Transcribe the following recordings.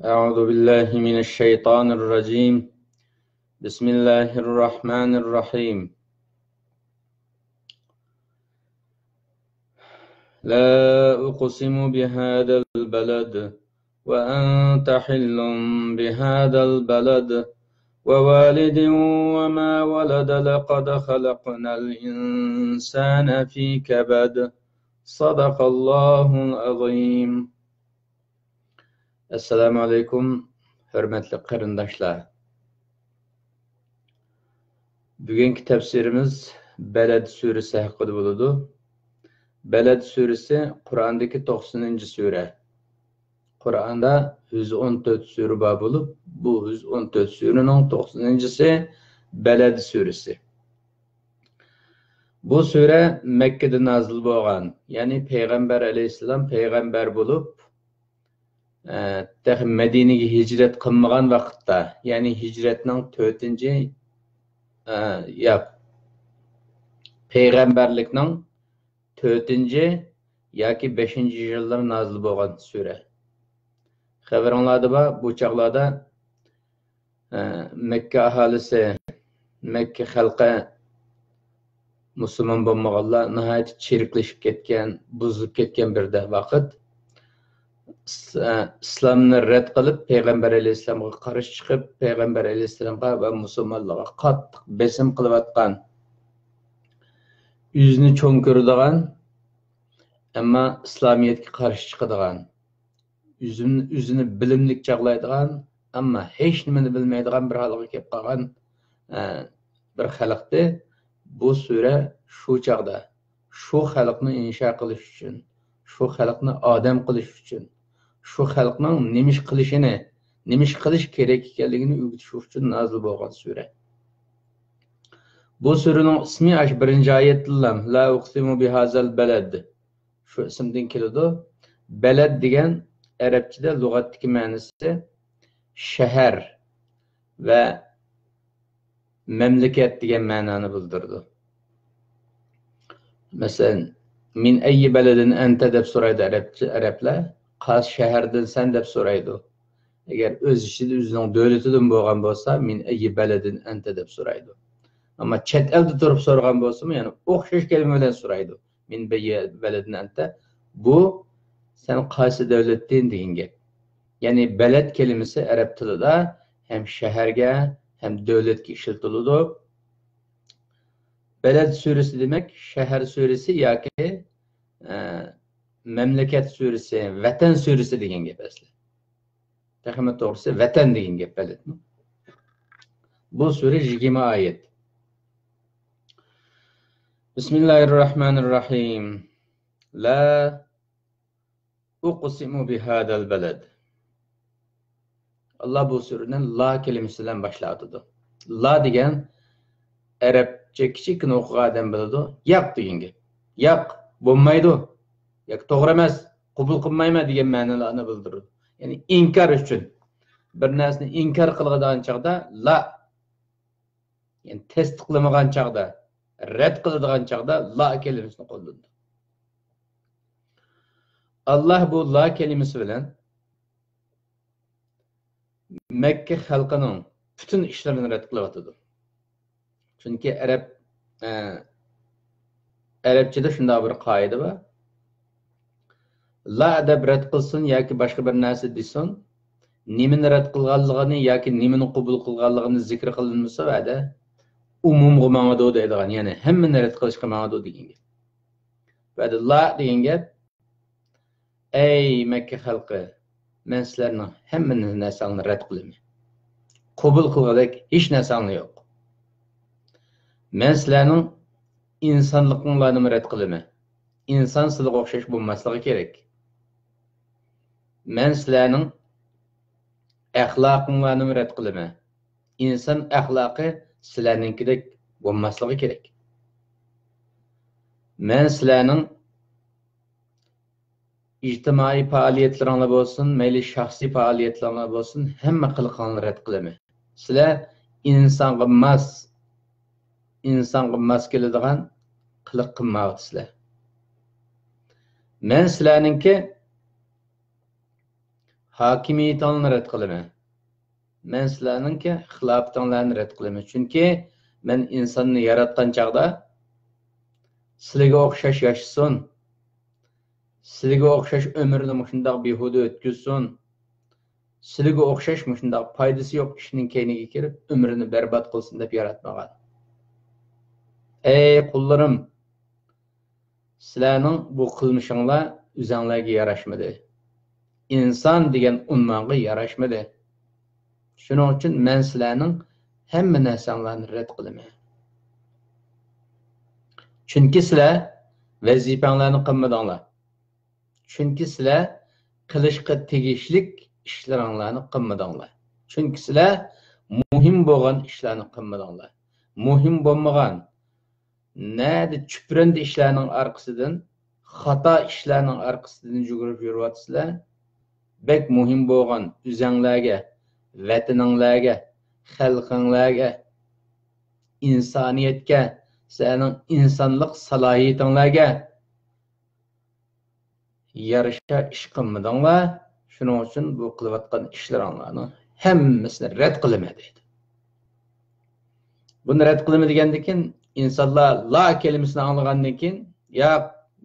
أعوذ بالله من الشيطان الرجيم. بسم الله الرحمن الرحيم. لا أقسم بهذا البلد وأنت حل بهذا البلد ووالد وما ولد لقد خلقنا الإنسان في كبد صدق الله العظيم. Assalamu alaikum, hürmetli qarindoshlar. Bugünkü tafsirimiz Beled suresi haqida bo'ladi. Beled suresi Qur'ondagi 90-sura. Qur'onda 114 sura bor bo'lib, bu 114 suraning 90-si Beled suresi. Bu sura Mekkada nazil bo'lgan, ya'ni payg'ambar alayhisalom payg'ambar bo'lib Medine'ye hicret qilmagan vaqtda, yani hicretning 4-chi payg'ambarlikning 4-chi yoki 5-chi yillar nazil bo'lgan sura. Xabaringlarda bor, bu chaqlarda Makka aholisi, Makka xalqi musulmon bo'lmaganlar nihoyat chiriklashib ketgan, buzilib ketgan bir vaqt İslamni rad qilib payg'ambar alayhisalomga qarshi chiqib, payg'ambar alayhisalomga va musulmonlarga qattiq besim qilayotgan, yüzünü cho'ng ko'radigan, ammo islomiyatga qarshi chiqadigan, yüzünü bilimlik chaqlaydigan, ammo hech nimani bilmaydigan bir holga kelib qolgan bir xalqdi. Bu sura shu chaqda shu xalqni insho qilish uchun, shu xalqni odam qilish uchun, şu xalqning nimish qilishini, nimish qilish kerak ekanligini o'rgatish uchun nazil bo'lgan sura. Bu suraning ismi 1-chi oyatdan la uqsimu bihazal balad. Shu ismdan keladi. Balad degan arabchada lug'atdagi ma'nosi shahar va mamlakat degan ma'noni bildirdi. Masalan, min ayyi baladin anta deb so'raydi arablar. Qaysi shahardan sen deb so'raydi. Agar o'z ichida o'zining davlatidan bo'lgan bo'lsa, min ayyi baladin anta deb so'raydi. Ammo chet elda turib so'ragan bo'lsa, ya'ni o'xshash kalima bilan so'raydi. Min ayyi baladin anta. Bu sen qaysi davlatdan degan gap. Ya'ni balad kalimasi arab tilida hem shaharga, hem davlatga ishlatiladi. Balad surasi demak shahar surasi yoki memleket suresi, vatan suresi degan gap asli. Taxmin to'g'risi vatan degan gap balad. Bu sura 20 oyat. Bismillahirrahmanirrahim. La uqsimu bihadal balad. Allah bu suradan la kelimesi bilan boshlaydi. La degan arabcha kichikina o'qigan odam biladi. Yo'q degan gap. Yo'q, bo'lmaydi. Yo'q, to'g'ri emas, qabul qilmayman degan ma'nolarni bildiradi. Ya'ni inkor uchun bir narsani inkor qiladigan chaqda la, ya'ni tasdiqlamagan chaqda, rad qiladigan chaqda la kalimasini qo'llanadi. Allah bu la kalimasi bilan Makka xalqining butun ishlarini rad qilyotdi. Chunki arabchada shunday bir qoida bor. La deb rad qilsin yoki boshqa bir narsa desin, nimani rad qilganligini yoki nimani qabul qilganligini zikr qilinmasa, va'da umumga ma'noda deydigan, ya'ni hammani rad qilishga ma'noda degan gap. Va'da la degan gap, ey Makka xalqi, men sizlarning hamma narsangni rad qilaman. Qabul qilgandek hech narsangni yo'q. Men sizlarning insonligingizni rad qilaman. İnsan sizlarga o'xshash bo'lmasligi kerak. Men sizlarning axloqingizni rad qilaman. İnsan axloqi sizlarninkidek bo'lmasligi kerak. Men sizlarning ijtimoiy faoliyatlaringiz bo'lsin, mayli shaxsiy faoliyatlaringiz bo'lsin, hamma qilqanlarni rad qilaman. Sizlar insonga mas keladigan qiliq qilmayapsizlar. Men sizlarninki Hakimiyetinglarni rad qilaman. Men sizlarningki xilofatinglarni rad qilaman. Chunki men insonni yaratgan chaqda sizlarga o'xshash yashasin. Sizlarga o'xshash ömrni shundoq behuda o'tkazsin. Sizlarga o'xshash shundoq foydasi yo'q ishning keyniga kirib, ömrini barbod qilsin deb yaratmagan. Ey qullarim, sizlarning bu qilmishinglar o'zinglarga yarashmadi. İnsan degan unvonga yarashmadi. Shuning uchun men sizlarning hamma narsanglarni rad qilaman. Chunki sizlar vazifanglarni qilmadinglar. Chunki sizlar qilishga tegishlik ishlaringlarni qilmadinglar. Chunki sizlar muhim bo'lgan ishlarni qilmadinglar. Muhim bo'lmagan nadi chuprindi ishlarning orqasidan, xato ishlarning orqasidan yugurib yuryapsizlar. Bek muhim bo'lgan o'zinglarga, vataninglarga, xalqinglarga, insoniyatga, sizlarning insonlik salohiyatinglarga yarasha ish qilmadinglar. Shuning uchun bu qilayotgan ishlaringlarni hammasini rad qilaman deydi. Buni rad qilaman degandan keyin insonlar la kelimasini anglagandan keyin, ya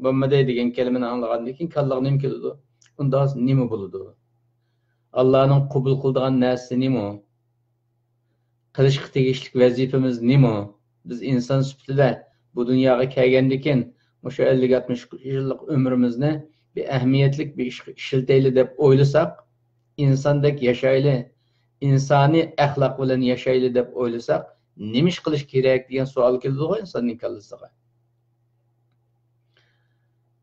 bo'lmadi degan kalimani anglagandan keyin kallaga nima keladi? Unda nima bo'ladi? Allohning qabul qiladigan narsasi nima? Qilishga tegishli vazifamiz nima? Biz inson sifatida bu dunyoga kelgandan keyin o'sha 50-60 yillik ömrimizni bir ahamiyatli bir ishga ishlatayli deb o'ylasak, insondek yashayli, insoniy axloq bilan yashayli deb o'ylasak, nima ish qilish kerak degan savol keladi-ku insonning kallasiga.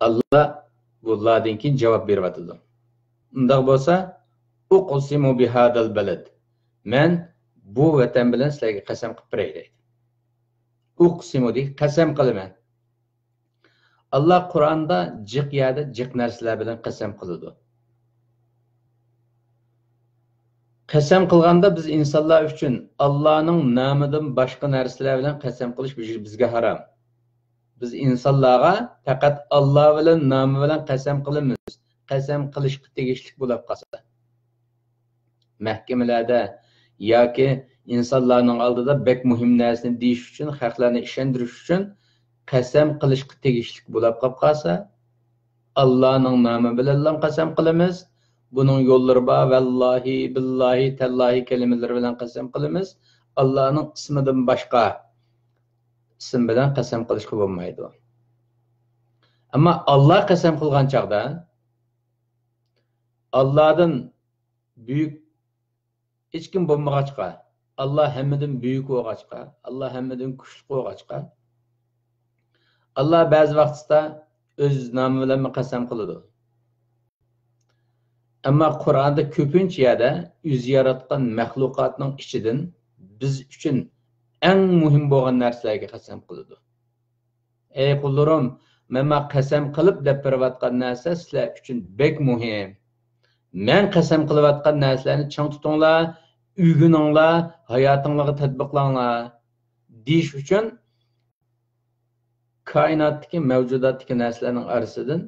Allah bunlardan keyin javob beryapti. Undaq bo'lsa, uqsimu bihadal balad. Men bu vatan bilan sizlarga qasam qilib beray deydi. Uqsimu deydi, qasam qilaman. Allah Qur'onda jiq yerda jiq narsalar bilan qasam qiladi. Qasam qilganda biz insonlar uchun Allohning nomidan boshqa narsalar bilan qasam qilish bizga harom. Biz insonlarga faqat Alloh bilan nomi bilan qasam qilamiz. Qasam qilishga tegishli bo'lib qolsa. Mahkamalarda yoki insonlarning oldida bek muhim narsani deyish uchun, xalqlarni ishontirish uchun qasam qilishga tegishli bo'lib qolsa, Allohning nomi bilan qasam qilamiz. Bunun yo'llari bor, vallahi, billahi, tallahi kelimeleri bilan qasam qilamiz. Allohning ismidan boshqa ism bilan qasam qilishga bo'lmaydi. Ammo Alloh qasam qilgan chaqda Allohdan buyuk hech kim bo'lmag'achqa, Alloh hammadan buyuk bo'lg'achqa, Alloh hammadan kuchli bo'lg'achqa, Alloh ba'zi vaqtda o'z nomi bilan qasam qiladi. Ammo Qur'onda ko'pincha yerda o'zi yaratgan mahluqotning ichidan biz uchun eng muhim bo'lgan narsalarga qasam qiladi. Ey qullarim, men qasam qilib deb berayotgan narsa sizlar uchun bek muhim. Men qasam qilayotgan narsalarni chang tutinglar, uyguninglar, hayotingizga tatbiqlanglar deyish uchun koinotdagi mavjudotdagi narsalarning orasidan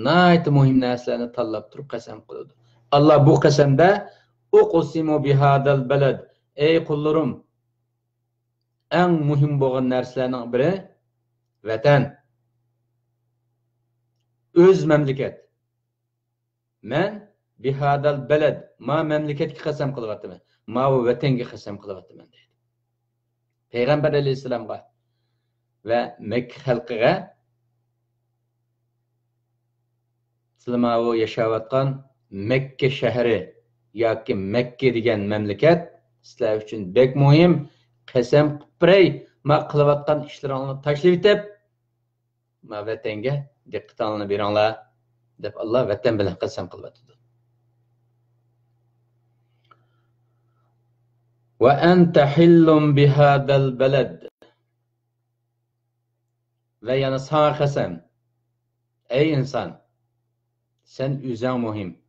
nayt muhim narsalarni tanlab turib qasam qiladi. Allah bu qasamda uqsimu bihadal balad. Ey qullarim, eng muhim bo'lgan narsalarning biri vatan. O'z mamlakat. Men bihadal balad, ma mamlakatga qasam qilyapman. Ma bu vatanga qasam qilyapman deydi. Payg'ambar alayhisolamga va Makka xalqiga sizlar bu yashayotgan Makka shahri yoki Makka degan mamlakat sizlar uchun bek muhim. Qasam qilib, ma qilayotgan ishlaringni tashlab etib, ma vatanga diqqatingni beringlar deb Alloh vatan bilan qasam qilyapti. Wa anta hillum bihadal balad. Ve yana sana qasam. Ey insan, sen o'zing muhim.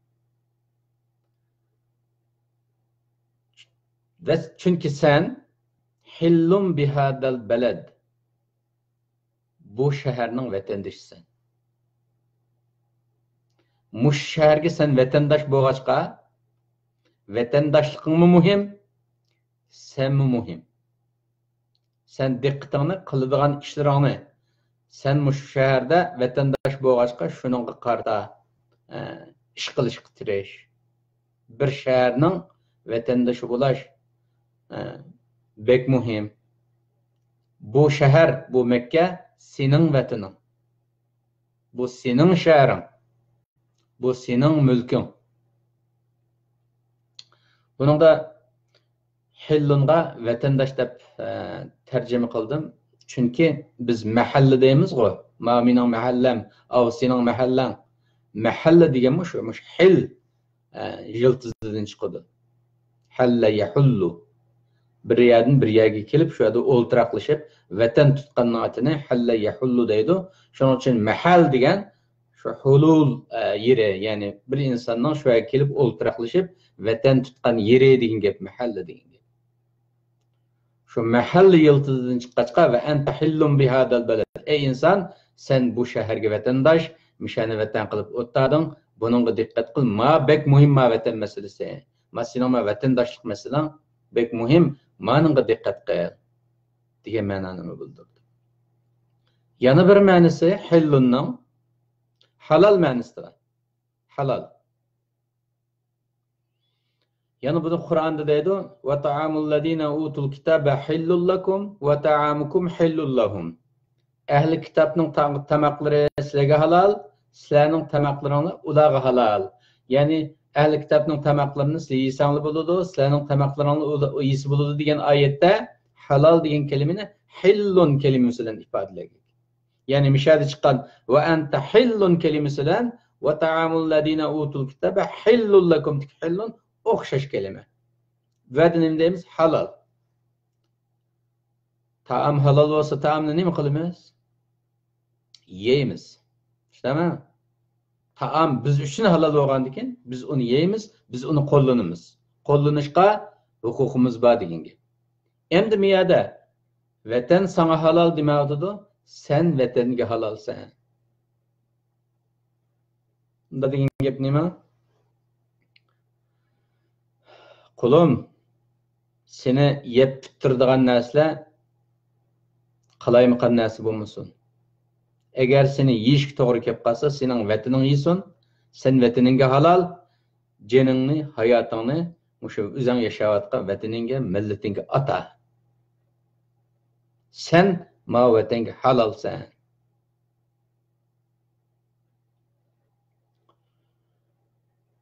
Ve çünkü sen hillum bihadal balad. Bu şehirning vatandoshisan. muş şäherge sen vatandaş bolgaçka vatandaşlygyň muhim, sen muhim. Sen diqqatyňy kıldygan işleriňi sen muş şäherde vatandaş bolgaçka şunyňga garda iş kılışyk tireş. Bir şäherniň vatandaşy bolaş bek muhim. Bu şäher, bu Mekke senin vatanyň. Bu senin şäheriň. Bu senin mülkün. Bununda hillunga vatandaş dep tercüme kıldım. Çünkü biz mahalle deymiz go. Ma mening mahallem, aw sening mahallang. Mahalle degenmi şu hil yıltızdan çıkıdı. Halle yahullu. Bir yerden bir yerge kelip şu yerda oltıraqlaşıp vatan tutqanning atini halle yahullu deydi. Şoning uchun mahal degen şu hulul yeri, yani bir insanning şu yerga kelip oltıraqlaşıp vatan tutqan yeri degen gap mahalle degen. Şu mahalle yıldızdan çıkkaçka ve ente hillun bihadal beled. Ey insan, sen bu şehirge vatandaş, mişani vatan kılıp ottadın, bununla dikkat kıl. Ma bek muhim ma vatan meselesi. Ma senin ma vatandaşlık meselen bek muhim, manınla dikkat kıl. Diye mananını bildirdi. Yana bir manisi hillunun halal manisidir. Halal. Yani bunu Kur'an'da deydi. وَتَعَامُ الَّذ۪ينَ اُوتُوا الْكِتَابَ حِلُّ لَكُمْ وَتَعَامُكُمْ حِلُّ لَهُمْ. Ehli kitabның tamakları sizlerge halal, sizlerning tamaklarını ularga halal. Yani ehli kitabның tamaklarını sizler yisanlı buludu, sizlerning tamaklarını yisi buludu degen ayette halal degen kelimeni hillun kelimesi bilen ifadeledik. Yani müşahede çıkan ve ente hillun kelimesi bilen وَتَعَامُ الَّذ۪ينَ اُوتُوا الْكِتَابَ حِلُّ لَكُمْ hillun okşaş kelime. Vedenim deyimiz halal. Taam halal olsa taamını ne mi kılımız? Yeyimiz. İşte mi? Taam biz üçün halal olgandikin, biz onu yeyimiz, biz onu kollanımız. Kollanışka hukukumuz var degen gep. Endi miyada vatan sana halal demagdydy, sen vatanga halalsan. Bunda degen gep nima? Kulum, seni yep bitirdigan narsalar qalaymiqan narsa bo'lmasin. Agar seni yeyishga to'g'ri kelib qolsa, sening vataning yesin, sen vataningga halal, jiningni, hayotingni mushu o'zing yashayotgan vataningga, millatingga ata. Sen ma vatanga halalsan.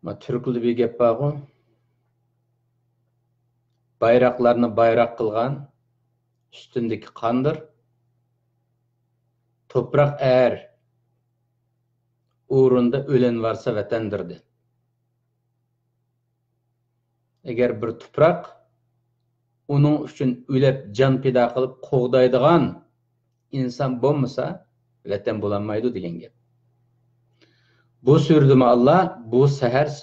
Ma Türkülü bir gap bor-ku. Bayraklarını bayrak kılgan, üstündeki kandır. Toprak eğer uğrunda ölen varsa vatandirdi. Eğer bir toprak onun üçün ölep can pida kılıp qoğdaydıgan insan bolmasa vatan bulanmaydı degen gap. Bu sürdümü Allah, bu seher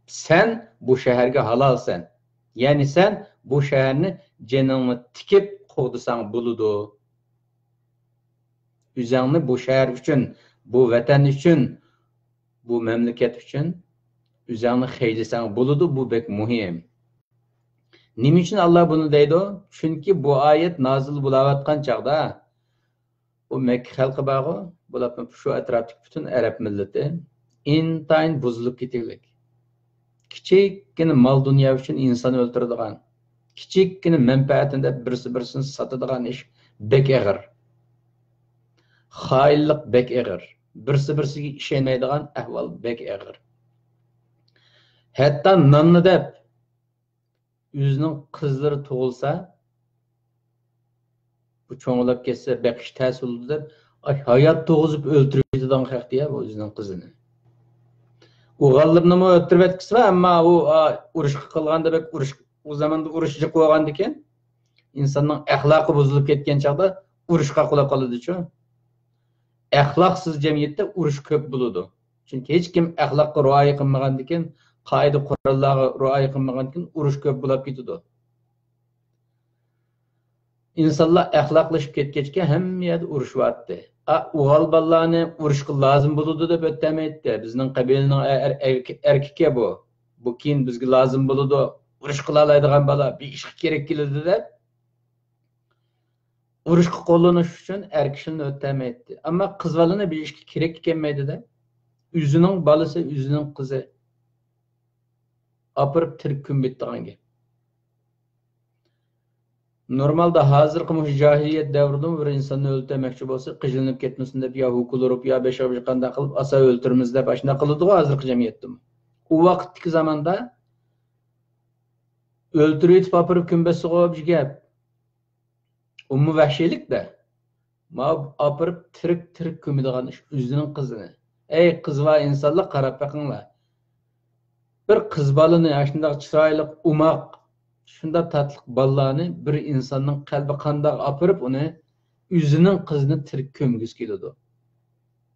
sen bu şehirge halalsan. Yani sen bu şehrini canını tikip qoğdusan buludu. Üzerine bu şehir üçün, bu vatan üçün, bu memleket üçün üzerine xeylisan buludu. Bu bek muhim. Nim için Allah bunu deydi? Çünkü bu ayet nazil bulavatkan çağda o Mekke halkı bağı, şu etraftaki bütün Arap milleti intayin buzulup gitiklik. Kiçikkina mal dünya üçün insan öldürdigan, kiçikkina menfaatinde birisi birisini satıdigan iş bek eğir. Xaillik bek eğir. Birisi birisiga işenmeydigan ahval bek eğir. Hatta nanni deb özünün kızları tug'ilsa, bu cho'ng'ilab ketsa, beqish ta'sirli deb hayot tug'izib o'ltiradigan haq deya bu o'zining qizini. O'g'illarni o'ltirib etkisi var, ammo u urush qilganda bek urush o zamanda urushchi qo'ygan ekan, insonning axloqi buzilib ketgan chog'da urushga qulab qoladi-chu. Axloqsiz jamiyatda urush ko'p bo'ladi. Chunki hech kim axloqqa rioya qilmagandan keyin, qoida qurollarga rioya qilmagandan keyin urush ko'p bo'lib ketadi. İnsanlar ahlaklaşıp ketkeçke hem yerde uruşuvattı. Uğal ballarını uruşku lazım buludu da öttemeydi. Bizning qabilening erkekke bu. Bu keyin bizga lazım buludu. Urush qilalaydigan bala bir ish kerak keladi deb urushga qo'llanish uchun erkishini o'ttameydi. Ammo qiz balani bir ishga kerak kelmaydi de. O'zining balasi, o'zining qizi apirib tirik kun bitdigan gap. Normalda hozirgi jahiliyat davrida bir insonni o'ldirmoqchi bo'lsa, qijilinib ketmasin deb yo hukurup yo beshovish qanday qilib asa o'ltiramiz deb ashuna qiladi hozirgi jamiyatda. U vaqtdagi zamonda o'ltirib papirib kunbasiga olib gap. Ummu vahşilik de. Ma apırıp tirik kömüdüğün iş üzünün kızını. Ey kız va insanlar qarab bakınlar. Bir kız balını aşında çıraylık umaq, şunda tatlık ballarını bir insanın kalbi qandaq apırıp onu üzünün kızını tirik kömgüz keledi.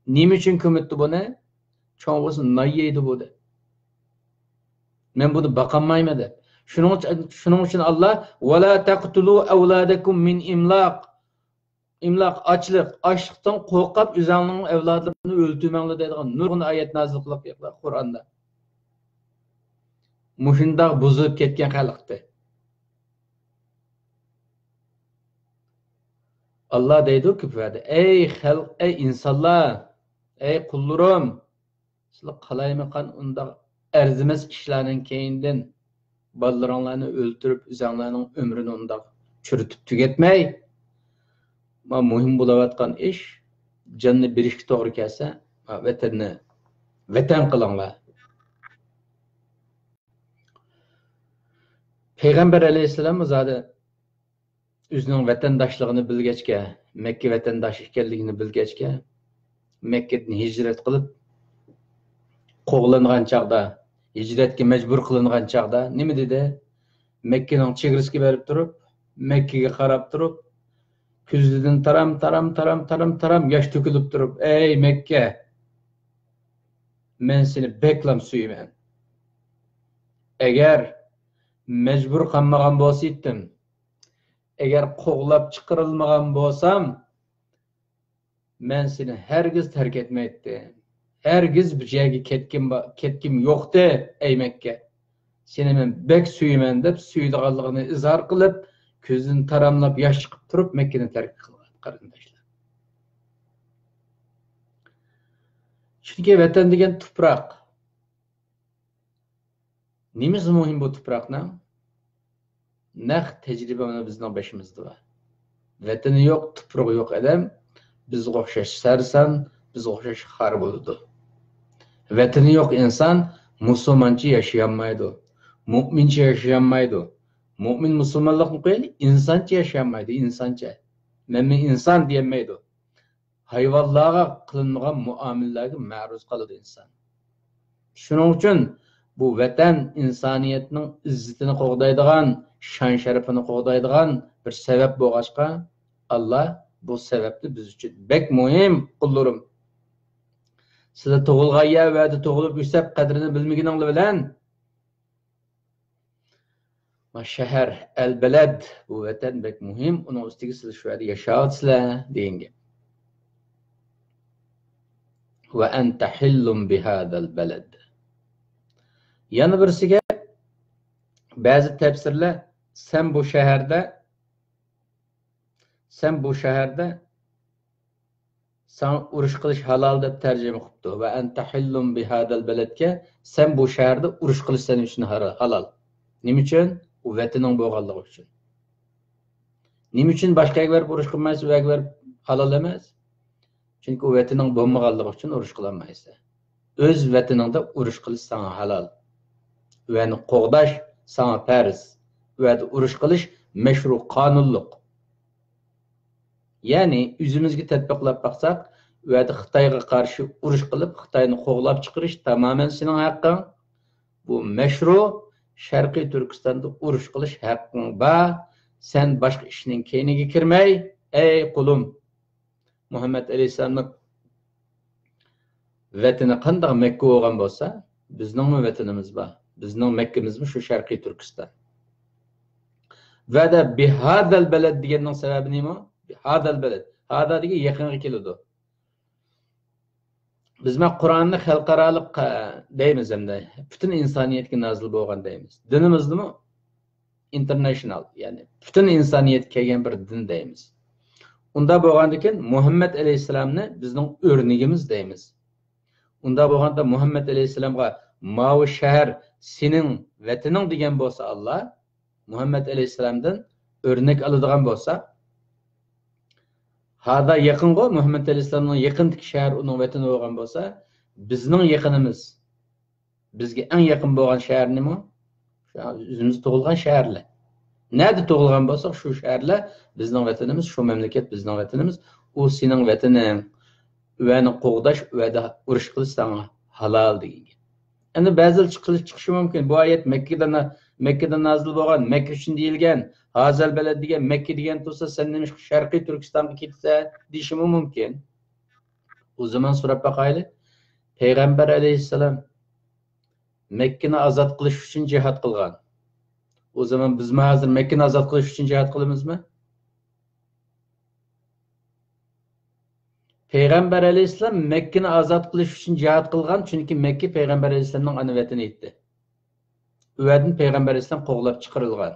Nima uchun kömüttü bunu? Çoğusu nay yeydi bu de. Men bunu bakanmayım de. Şunun için Allah وَلَا تَقْتُلُوا أَوْلَادَكُمْ مِنْ إِمْلَاقٍ İmlaq, açlıqdan qo'rqib o'zingning avlodlarini o'ltirmanglar deydigan nurg'un oyat nozil qilib Qur'onda. Mushundaq buzib ketgan xalqdi. Allah deydi ki ey xalq, ey insonlar, ey qullarim, sizlar qalaymiqan undaq arzimas ishlarning keyindan bolalaringlarni o'ltirib o'zinglarning umrini undaq churitib tugatmay. Ma muhim bo'layotgan ish jonni berishga to'g'ri kelsa, vatanni vatan qilinglar. Peygamber aleyhisselam zade o'zining vatandoshligini bilgachga, Makka vatandosh ekanligini bilgachga, Makkadan hijrat qilib qo'g'langan chaqda, hijratga majbur qilingan chaqda nima dedi? Makkaning chegarasiga berib turib, Makkaga qarab turib, ko'zidan taram yosh to'kilib turib, ey Makka, men seni beklam suyman. Agar majbur qilmagan bo'lsaydim, agar qo'g'lab chiqarilmagan bo'lsam, men seni hargiz tark etmaydim. Hargiz bir joyga ketkim yo'qdi, ey Makka. Seni men bek suyman deb suydiganligini izhor qilib, ko'zini taramlab yosh chiqib turib Makkani tark qilgan qarindoshlar. Chunki vatan degan tuproq. Nimasi muhim bu tuproqni? Naq tecrübe bizning başımızda var. Vatani yo'q, tuprog'i yo'q adam bizga o'xshash sarson, bizga o'xshash xor bo'ladi. Vatani yo'q inson musulmoncha yashayolmaydi, mu'mincha yashayolmaydi. Mu'min musulmonlikni qo'yaylik, insoncha yashayolmaydi, insoncha. Men inson deyolmaydi. Hayvonlarga qilinmagan muomalalarga ma'ruz qoladi inson. Shuning uchun bu vatan insoniyatning izzatini qo'g'daydigan, şan şerefini qo'g'daydigan bir sebep bo'lg'achqa, Allah bu sebepni biz uchun bek muhim qullarim. Sizlar tug'ilgan yer va tug'ilib o'sab qadrini bilmaganinglar bilan shahar, al-balad bu vatan bek muhim. Uning ustiga sizlar shu yerda yashayapsizlar degan gap. Va anta hillum bihadal balad. Yana birisiga bazı tefsirler sen bu şehirde sana urush qilish halal deb tarjima qilibdi. Va anta hillum bihadal baladga sen bu şehirde urush qilish sening uchun halal. Nima uchun? U vataning bo'lganligi uchun. Nima uchun boshqaga berib urush qilmaysiz, u yerga berib halal emas? Chunki u vataning bo'lmaganligi uchun urush qilolmaysiz. O'z vataningda urush qilish sana halal. Uni qo'g'dash sana farz. Ve urush qilish meşru qonunluq. Yani üzümüzge tatbiqlab baqsaq, ve Xitoyga qarshi urush qilib, Xitoyni qo'g'lab chiqarish tamamen sening haqqing. Bu meşru Sharqiy Turkistonda urush qilish haqqing bor. Sen boshqa ishning keyniga kirmay, ey qulim, Muhammad alayhisalomning vatani qanday Makka bo'lgan bo'lsa, bizning vatanimiz bor. Bizning Makkamiz shu Sharqiy Turkiston. Ve de bihadal beled degenin sebebi neymi? Bihadal beled. Hada degen yakınga keladi. Biz Qur'onni xalqarалық deymiz hamda bütün insoniyatga nozil bo'lgan deymiz. Dinimiznimi international, ya'ni bütün insoniyatga kelgan bir din deymiz. Unda bo'lgandan keyin Muhammad alayhisalomni bizning o'rnigimiz deymiz. Unda bo'lganda Muhammad alayhisalomga "Mavi shahar sening vataning" degan bo'lsa Alloh, Muhammad alayhisalomdan o'rnak oladigan bo'lsa, hada yaqingo Muhammad alayhisalomning yaqindagi shahar uning vatani bo'lgan bo'lsa, bizning yaqinimiz, bizga eng yaqin bo'lgan shahar nima? O'zimiz tug'ilgan shaharlar. Nerede tug'ilgan bo'lsak, shu shaharlar bizning vatanimiz, shu mamlakat bizning vatanimiz. U sening vataning, uvani qo'g'dash, uvada urush qilish sana halol degan. Endi ba'zilar chiqishi mumkin. Bu oyat Mekke'da nazil bo'lgan, Mekke uchun deyilgan. Hazal balad degan Mekke degan tursa, sen nima Sharqiy Turkistonga ketsa deyishim mumkin. O zaman so'rab baqayli. Payg'ambar alayhissalom Mekke'ni azod qilish uchun jihad qilgan. O zaman biz hozir Mekke'ni azod qilish uchun jihad qilamizmi? Payg'ambar alayhissalom Mekke'ni azod qilish uchun jihad qilgan, chunki Mekke Payg'ambar alayhissalomning ana vatani edi. Uvadan Payg'ambar alayhissalom qo'g'lab chiqarilgan.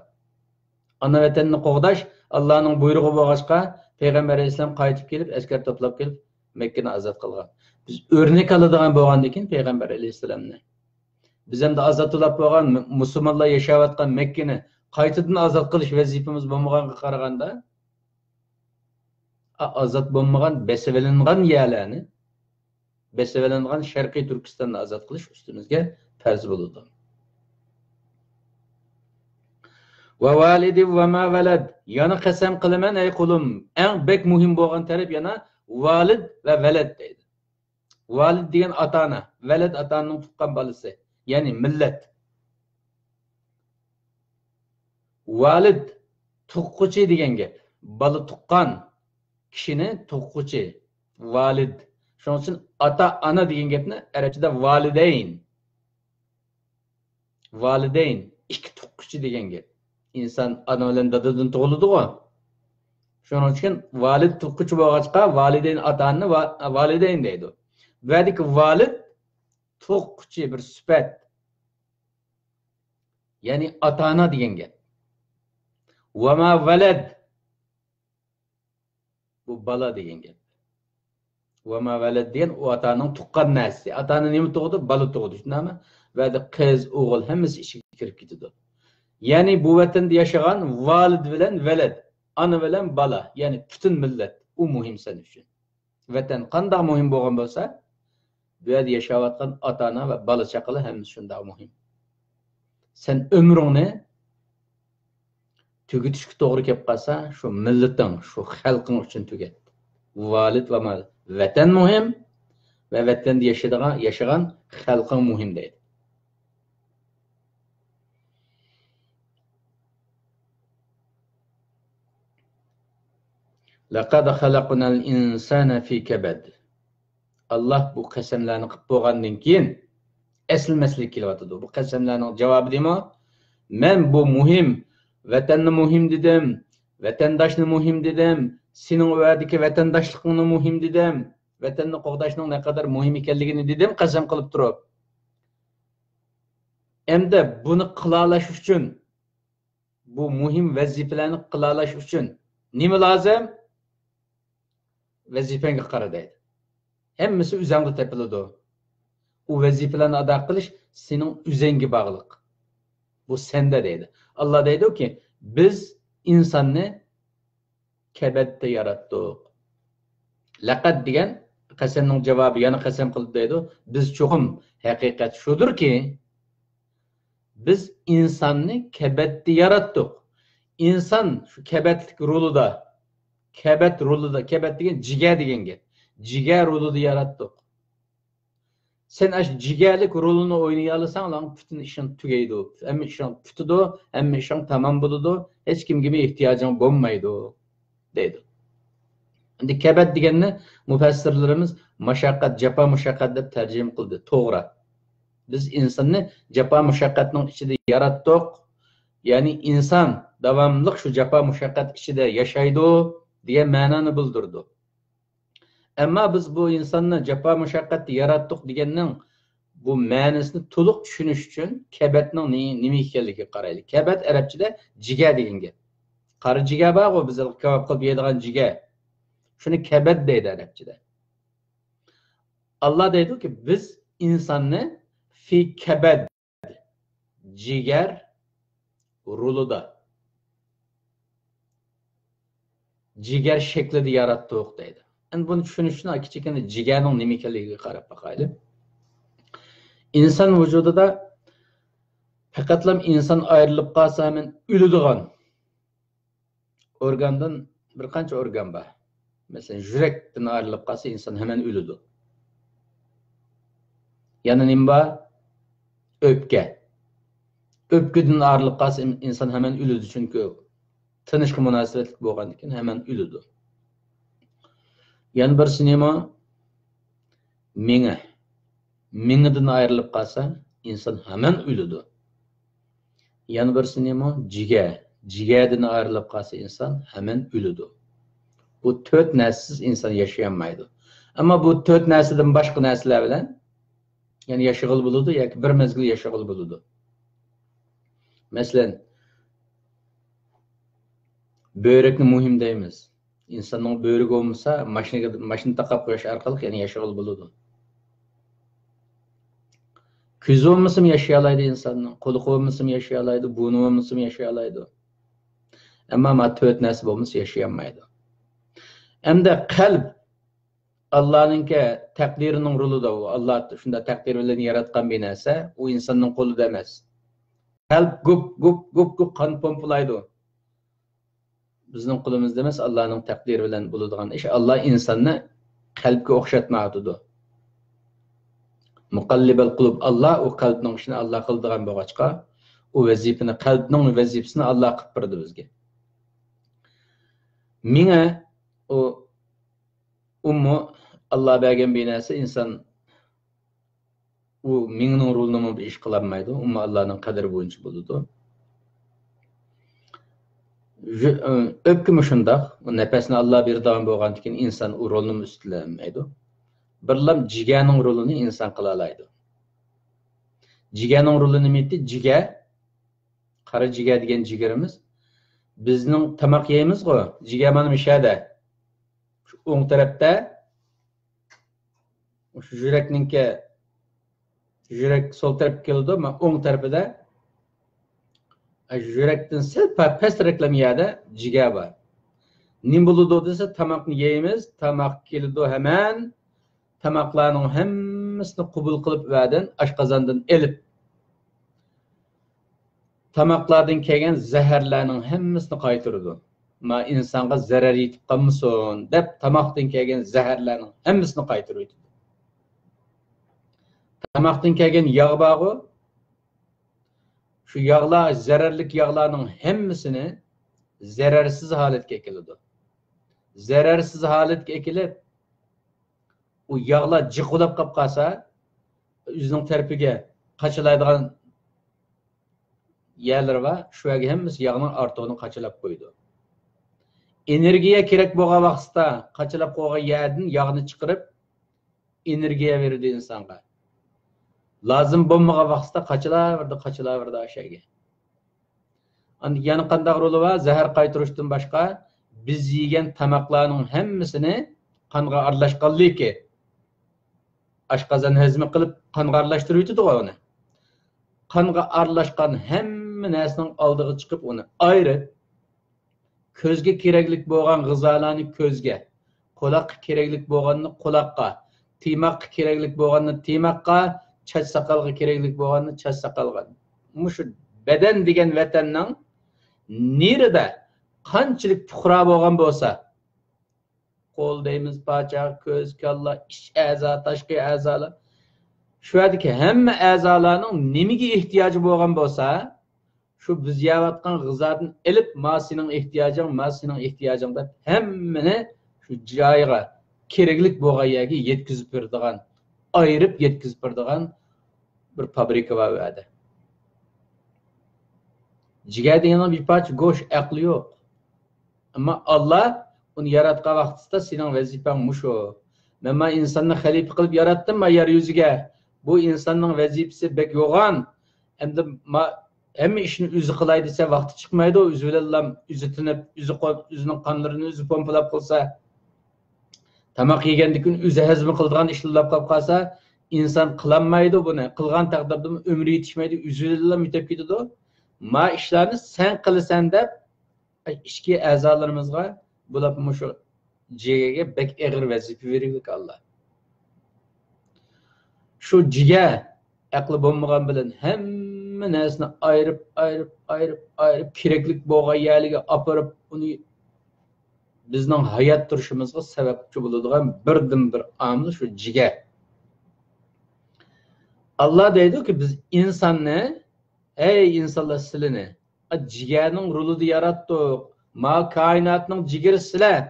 Ana vatanni qo'g'dash Allohning buyrug'i bo'lg'achqa Payg'ambar alayhissalom qaytib kelib, askar to'plab kelib Mekkeni azod qilgan. Biz o'rnak oladigan bo'lgandan keyin Payg'ambar alayhissalomni biz ham da azodlab bo'lgan musulmonlar yashayotgan Mekkeni qaytadan azod qilish vazifamiz bo'lmaganga qaraganda, azod bo'lmagan besevelingan yerlarni, besevelingan Sharqiy Turkistonni azod qilish ustimizga farz bo'ladi. Va validi va ma valad, yana qasam qilaman ey qulim, eng bek muhim bo'lgan taraf yana valid va valad deydi. Valid degan ota-ona, valad ota-onaning tuqqan bolasi, ya'ni millat. Valid tuqquvchi degan gap. Bola tuqqan kishini tuqquvchi, valid. Shuning uchun ota-ona degan gapni arabchada validayn. Validayn ikki tuqquvchi degan gap. İnsan ana bilan dadadan tug'iladi-ku. Shuning uchun valid tuqquvchi bo'lg'achqa validayn ota-ona validayn deydi. Bu yerdagi valid tuqquvchi bir sifat. Ya'ni ota-ona degan gap. Va ma valad bu bola degan gap. Va ma valad degan u ota-onaning tuqqan narsasi. Ota-ona nima tug'di? Bola tug'di. Shundaymi? Va de qiz, o'g'il hammasi ichiga kirib ketadi. Yani bu vatanda yaşayan valid bilen veled, ana bilen bala, yani bütün millet, o muhim sen için. Vatan qanday muhim bo'lgan bo'lsa, bu yerda yaşayotgan ata-ona ve bala chaqali hammasi shunday muhim. Sen ömrüngni tugutishga to'g'ri kelib qolsa, shu millating, shu xalqing uchun tugat. Valid va mal. Vatan muhim ve vatanda yaşayan xalqing muhim deydi. لَقَدْ خَلَقْنَا الْاِنْسَانَ فِي كَبَدٍ. Allah bu qasamlarni qilib bo'lgandan keyin asl masala kelyapti. Bu qasamlarning javobi deymi? Men bu muhim, vatanni muhim dedim, vatandoshni muhim dedim, sening o'yadagi vatandoshlikni muhim dedim, vatanni qo'g'dashning ne qadar muhim ekanligini dedim, qasam qilib turib. Endi buni qilalash uchun, bu muhim vazifalarni qilalash uchun nima lozim? Vazifanga qara deydi. Hammasi o'zingda topiladi. U vazifalarni ado qilish sening o'zingga bog'liq. Bu senda deydi. Alloh deydi-ki, biz insonni kabadda yaratdik. Laqad degan qasamning javobi, yana qasam qilib deydi. Biz cho'qim haqiqat shudirki, biz insonni kabadda yaratdik. İnsan şu kabadlik rolida, kabad degan jigar degan gap. Jigar rolida yaratdik. Sen aş jigarlik rolini o'ynay olsang, lan bütün ishing tugaydi. Hamma ishing tutidi, hamma ishing tamam bo'ladi, hech kimga ehtiyojing bo'lmaydi, deydi. Endi kabad deganni mufassirlarimiz mashaqqat, jafo mushaqqat deb tarjima qildi. To'g'ri. Biz insonni jafo mushaqqatning ichida yaratdik. Yani insan davamlıq şu japa mushaqqat ichida yashaydi degan ma'noni bildirdi. Ammo biz bu insonni japa mushaqqatni yaratdik deganning bu ma'nosini to'liq tushunish uchun kabatning nima ekanligiga qaraylik. Kabat arabchada jiga degan gap. Qari jiga bor, biz kebab qilib yeydigan jiga. Shuni kabat deydi arabchada. Allah deydi ki biz insanı fi kebed ciger ruluda ciger şeklinde yarattık deydi. Yani bunu düşünüşüne hakikaten cigerin nimikeliği qarab bakayım. İnsan vücudunda faqatlam insan ayrılıp qalsa hemen ölüdigan organdan bir qancha organ var. Mesela yürekten ayrılıp qalsa insan hemen ölüdü. Yani nimba öpke. Öpküden ayrılıp qalsa insan hemen ölüdü çünkü tanışkı münasebetlik bolğandan keyin hemen ölüdü. Yani bir sinema miңeden ayrılıp qalsa insan hemen ölüdü. Yani bir sinema jigadan ayrılıp qalsa insan hemen ölüdü. Bu dört narsiz insan yaşayamaydı. Ama bu dört narsadan başka narsalar bilan yani yaşayalı buludu ya ki bir mezgil yaşayalı buludu. Mesela börekni muhim deymiz. İnsanın börek olmasa maşina taqab qo'yish orqali yani yaşayalı buludu. Ko'zi olmasa yaşayalaydı insanın, qo'li olmasa yaşayalaydı, burni olmasa yaşayalaydı. Ama ma dört narsa olmasa yaşayamaydı. Hem de kalp Allah'ınki takdirinin rolu da o. Allah şunda takdir bilen yaratgan bir narsa, o insanın kolu demez. Kalp gup kan pompulaydı. Bizning qulimiz demez, Allah'ın takdir bilen bulunduğun iş. Allah insanı kalpke okşatmadıdı. Muqallibel qulub Allah o kalbning ishini Allah qildigan bo'lg'achqa, o vazifani qalbning vazifasini Allah qilib berdi bizga. Menga o ummu Allah bergan bir narsa inson u mingning rolini bir ish qilolmaydi. Ummu Allohning qadri bo'yicha bo'ladi. Öpküm shundoq, nafasni Allah berdigan bo'lgandan keyin inson u rolni üstlenmaydi. Birlam jiganing rolini inson qila oladi. Jiganing rolini nima edi? Jiga, qara jiga degan jigarimiz bizning tamoq yeymiz-ku. Jiga mana mishada. Shu o'ng tarafda shu yurakninki yurak sol tarafga keladi, ama o'ng tarafida yurakdan sal pastroqlam yerda jiga bor. Nim bo'ladi desa tamoqni yeymiz, tamoq keladi hemen tamoqlarning hammasini qabul qilib vadan oshqozondan elib tamoqlardan kelgan zaharlarning hammasini qaytaradi. Ma insonga zarar yetib qolmasin deb tamoqdan kelgan zaharlarning hammasini qaytaradi. Tamoqdan kelgan yog' bor, shu yog'lar zararlik yog'larning hammasini zararsiz holatga keladi. Zararsiz holatga kelib o yağlar cıqılab qap qalsa, yüzünün tərəfiga qaçılaydigan yerler var. Şu yerga hammasi yağның artığını qaçılab qo'ydi. Energiya kerak bo'lgan vaqtda qaçılab qo'ygan yerdan yağni chiqarib energiya berdi insonga. Lazım bo'lmagan vaqtda qaçılaverdi aşağıya. Endi yana qanday roli var? Zahar qaytarishdan boshqa biz yegan tamoqlarning hammasini qonga aralashganligi oshqozon hazm qilib qonga aralashtirib onu. Qonga aralashgan hamma narsaning oldiga chiqib uni ayirib, ko'zga keraklik bo'lgan g'izolarni ko'zga, quloqqa keraklik bo'lganni quloqqa, tiymoqqa keraklik bo'lganni tiymoqqa, chach saqalga keraklik bo'lganni chach saqalga. Mushu badan degan vatanning nerida qanchalik puxra bo'lgan bo'lsa, qo'l deymiz, parchoq, ko'z, kalla, iç a'zo, tashqi a'zolar. Shu yerdagi hamma a'zolarning nimaga ehtiyoji bo'lgan bo'lsa, shu biz yeyotgan g'izodan ilib, masining ehtiyojing deb hammani shu joyiga keraklik bo'lgan yerga yetkazib beradigan, ayirib yetkazib beradigan bir fabrika var bu yerda. Jigar degan bir parça go'sht, aqli yo'q. Ammo Alloh uni yaratgan vaqtida sening vazifang mushu. Men insonni xalifa qilib yaratdim yer yuziga. Bu insonning vazifasi bek yo'g'on. Endi hamma ishni o'zi qilay desa vaqti chiqmaydi, o'zi bilan o'zi tinib, o'zi qo'yib, o'zining qonlarini o'zi pompalab qilsa, tamoq yegandan keyin o'zi hazm qiladigan ishlar qilib qolsa, inson qilolmaydi buni. Qilgan taqdirda umri yetishmaydi, o'zi bilan yetib ketadi. Ma ishlarni sen qilasan deb ichki a'zolarimizga bo'lib mushu jigarga bek og'ir vazifa berdik Alloh. Shu jigar aqli bo'lmagan bilan hamma narsani ayirib keraklik bo'lgan yerga olib uni bizning hayot turishimizga sababchi bo'ladigan birdan bir omil shu jigar. Alloh deydi-ki biz insonni, ey insonlar sizlarni jigarning rulida yaratdik. Ma koinotning jigari sizlar.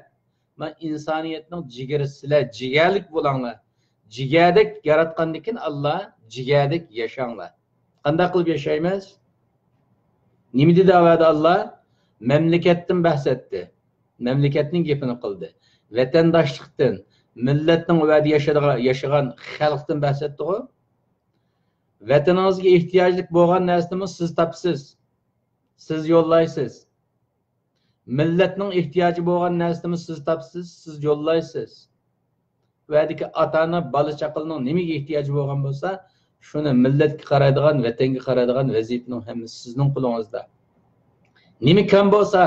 Ma insoniyatning jigari sizlar. Jigarlik bo'linglar. Jigardek yaratgandan keyin Alloh jigardek yashanglar. Qanday qilib yashaymiz? Nima dedi avvalda Alloh? Mamlakatdan bahs etdi. Mamlakatning gapini qildi. Vatandoshlikdan, millatning va'da yashagan xalqdan bahs etdi-ku. Vataningizga ehtiyojlik bo'lgan narsani siz topsiz. Siz yo'llaysiz. Millatning ehtiyoji bo'lgan narsani siz topsiz, siz yo'llaysiz. Va'diki ota-ona bola chaqalning nimaga ehtiyoji bo'lgan bo'lsa, shuni millatga qaraydigan, vatanga qaraydigan vazifaning hammasi sizning qo'lingizda. Nima kam bo'lsa,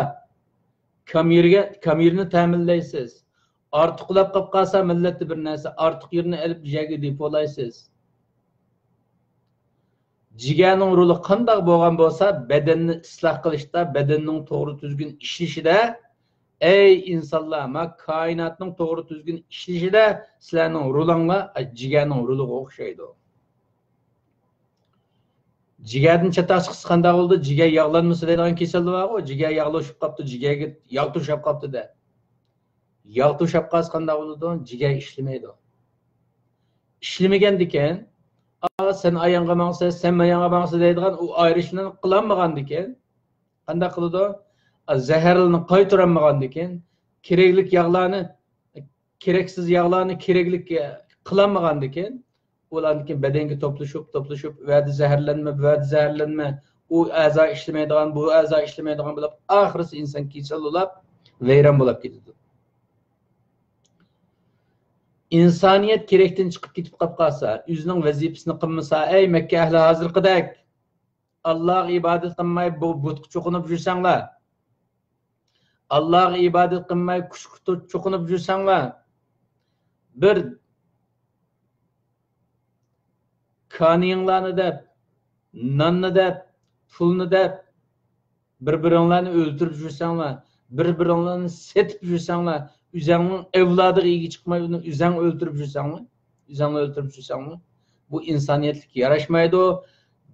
kamirni ta'minlaysiz. Ortiqlab qolib qolsa millatda bir narsa, ortiq yerni olib joyga depolaysiz. Jigarning roli qanday bo'lgan bo'lsa, badanni isloh qilishda, badanning to'g'ri tuzgun ishlashida, ey insonlar, ma koinotning to'g'ri tuzgun ishlashida sizlarning rolinglar jigarning roliga o'xshaydi. Jigardan chatoq chiqsa qanday bo'ldi? Jigar yog'lanmasa deydigan kasal bor-ku, jigar yog'lashib qolibdi, jigarga yog' to'shab qolibdi-da. Yog' to'shab qolsa qanday bo'ladi? Jigar ishlamaydi. Ishlamagandikan sen ayonga mangsa, sen ayonga mangsa deydigan u ayrishni qilolmagandikan, qanday qiladi? Zaharlarni qaytarolmagandikan, keraklik yog'larni, keraksiz yog'larni keraklik qilolmagandikan, ularniki badanga to'plashib, va'da zaharlanma, u a'zo ishlamaydigan, bu a'zo ishlamaydigan bo'lib, oxirisi inson kasal bo'lib, vayron bo'lib ketadi. İnsaniyet kerekten çıkıp gidip qolib qolsa, o'zining vazifasini qilmasa, ey Makka ahli hozirqidek Allohga ibodat qilmay butga cho'qinib jursanglar, Allohga ibodat qilmay kuchga cho'qinib jursanglar, bir kaniyinglarni deb, nonni deb, pulni deb bir-biringlarni o'ldirib jursanglar, bir-biringlarni setib jursanglar, üzerinin evladığı iyi çıkmayı üzerine öldürüp jursanglar, bu insaniyetlik yaraşmaydı o.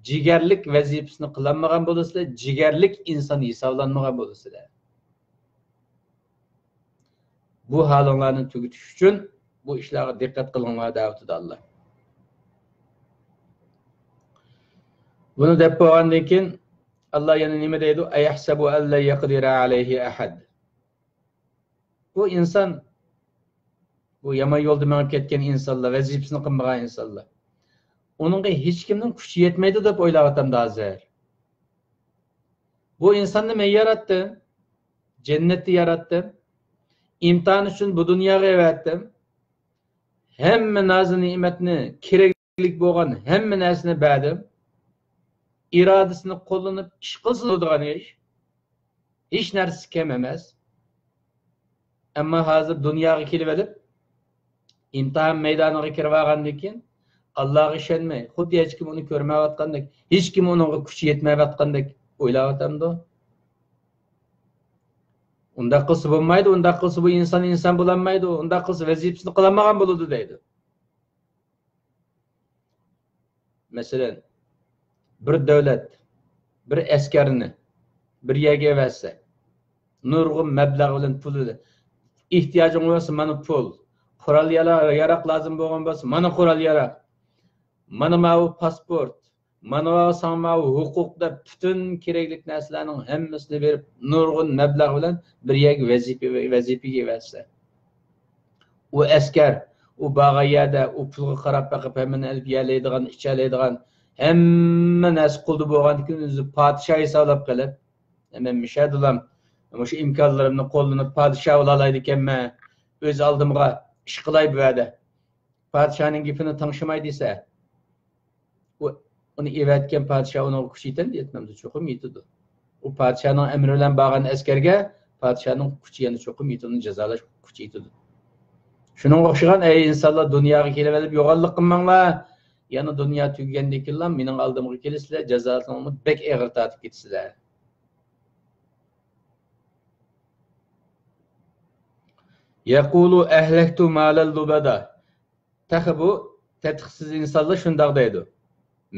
Jigarlik vazifasini qilolmagan bo'lsa, jigarlik inson hisoblanmagan bo'lsa. Bu holinglarni tugutish uchun bu ishlarga diqqat qilinglar da'vatida Alloh. Buni deb bo'lgandan keyin Alloh yana nima deydi? Ayahsabu alla yaqdira alayhi ahad. Bu insan, bu yomon yo'lda menib ketgan insonlar, vazifasini qilmagan insonlar. Onunga hech kimning kuchi yetmaydi deb o'ylayapman hozir. Bu insonni men yaratdim, jannatni yaratdim, imtihon uchun bu dunyoga yaratdim. Hamma noz-ne'matni, keraklik bo'lgan hamma narsani berdim. Irodasini qo'llanib ish qiladigan ish. Hech narsa kam emas. Ama hazır dünyaya kelib imtihan meydaniga kirib olgandan keyin Allohga ishonmay, xuddi hech kim uni ko'rmayotgandek, hech kim unga kuchi yetmayotgandek o'ylayotgandi. Unda qilsa bo'lmaydi, unda qilsa bu inson bo'lolmaydi, unda qilsa vazifasini qilolmagan bo'ladi deydi. Masalan, bir davlat bir askarni bir yerga evatsa, nurg'un mablag' bilan pulini ihtiyacın olursa mana pul, qurol yaroq lazım bo'lgan bo'lsa, mana qurol yaroq, mana bu pasport, Mana sana hukuk da bütün kerakli narsalarning hammasini berib, nurg'un mablag' bilan bir yak vazifaga versa. O askar, o bag'ayada, o pulga qarab baqib hammani olib yalaydigan, ichalaydigan, hamma narsa qildi bo'lgandan keyin o'zi podsho hisoblab qilib, men mishadilam, o'sha imkonlarimni qo'llanib podsho bo'la oladi ekanman, o'z oldimga ish qilay bu yerda. Podshoning gapini tingshimay desa, uni evatgan podsho uni kuch yetadi, yetmamdi, cho'qim yetadi. U podshoning amri bilan borgan askarga podshoning kuchi yana cho'qim yetadi, jazolash kuchi yetadi. Şunun o'xshagan ey insonlar, dunyoga kelib olib yo'g'onlik qilmanglar. Yana dunyo tugagandan keyin mening oldimga kelasizlar, jazosini bek og'ir tortib ketasizlar. Yaqulu ahlaktu malal lubada. Taxi bu tatqiqsiz insonlar shundoq deydi.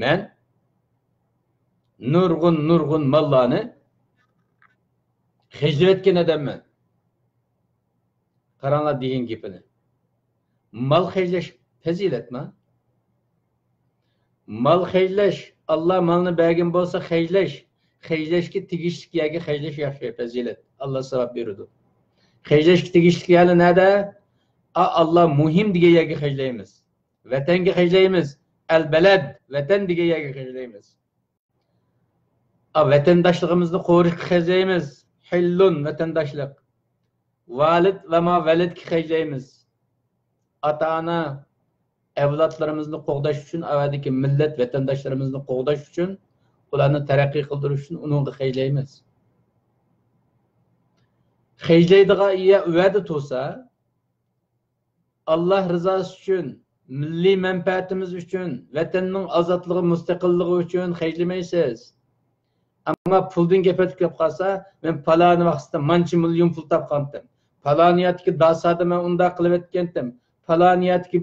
Men nurg'un mallarni hijratgan odamman. Qaranglar degan gapini. Mal xeyleş fazilet mi? Mal xeyleş, Allah malını bergin bolsa xeyleş. Xeyleş ki tigişlik yagi xeyleş yaxşı fazilet. Allah sevap verirdi. Xeyleş ki tigişlik yali nerede? Allah muhim dige yagi xeyleyimiz. Vatanga xeyleyimiz. El beled, vatan dige yagi xeyleyimiz. Vatandaşlığımızı qo'riq xeyleyimiz. Hillun vatandaşlık. Valid ve ma velid ki xeyleyimiz. Ata-ana evlatlarımızı qo'g'dash uchun, avadiki millat vatandoshlarimizni qo'g'dash uchun, ularni taraqqiy qildirish uchun unga xeylaymiz. Xeylaydigan va'da bo'lsa, Allah rızası uchun, milliy manfaatimiz uchun, vatanning ozodligi, mustaqilligi uchun xeylamaysiz. Ammo puldan gap o'tib qolsa, men paloni vaqtda mancha million pul topgandim. Paloniyatki dasada men unda qilib o'tgandim. Falaniyatki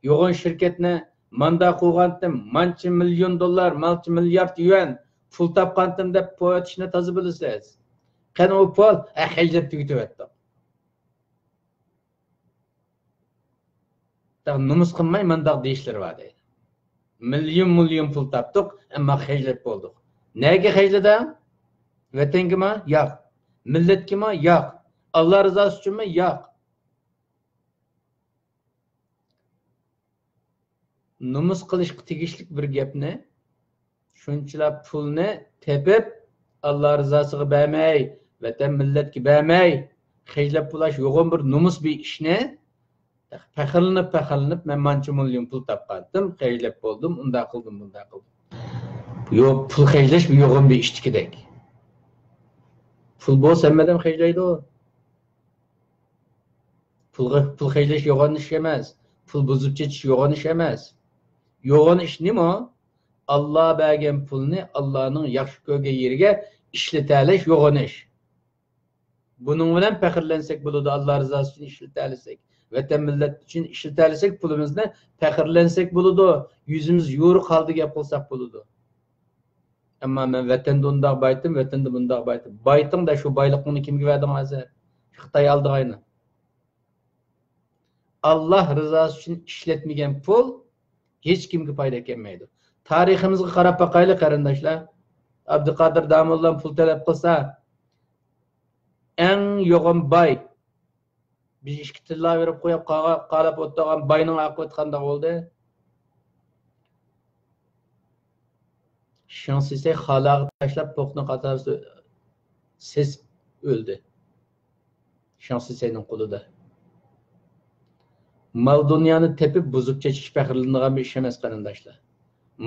yo'g'on shirkatni manda qo'ygandim, mancha million dollar, mancha milliard yuan pul topgandim deb po'yatishni toza bilasiz. Qani u pul hajat tugatyapti. Numus qilmay manda deyishlar bor deydi. Million pul topdik, ammo hajat bo'ldik. Nega hajada? Vatangimi? Yo'q. Millatgimi? Yo'q. Allah rizosi uchunmi? Yo'q. Numus qilishga tegishlik bir gapni, shunchilab pulni tepib, Allah rizosiga bermay, vatan millatga bermay, xejlab pulash yo'g'on bir numus bir ishni faxrlanib, men mancha million pul topgandim, xejlab bo'ldim, unda qildim, bunda qildim. Yo'q, pul xejlash bir yo'g'on bir ishtikidek. Pul bo'lsa hammadan xejlaydi u. Pul xejlash yo'g'on ish emas. Pul buzib ketish yo'g'on ish emas. Yo'g'on ish nima? Allah bergan pulni Allah'ning yaxshi ko'rgan yeriga ishlatalish yo'g'on ish. Buning bilan faxrlansak bo'ladi, Allah rizosi uchun ishlatalisak, vatan millat uchun ishlatalisak, pulimizni faxrlansak bo'ladi, yuzimiz yo'riq holda gap qilsak bo'ladi. Ammo men vatanda undoq baytim, vatanda bundoq baytim. Baytingda shu boyliqni kimga berding hozir? Xitoy oldig'ayni. Allah rizosi uchun ishlatmagan pul hech kimga foyda kelmaydi. Tariximizga qarab boqaylik qarindoshlar. Abduqodir Damoldan pul talab qilsa, eng yo'g'on boy biz ishga tilla berib qo'yib qalab o'tgan boyning oqibati qanday bo'ldi? Shansisi xalaq tashlab po'qni qatorida ses o'ldi. Shansisining qo'lida. Mal dunyoni tepib buzib chechish faxrlanadigan bir ish emas qarindoshlar.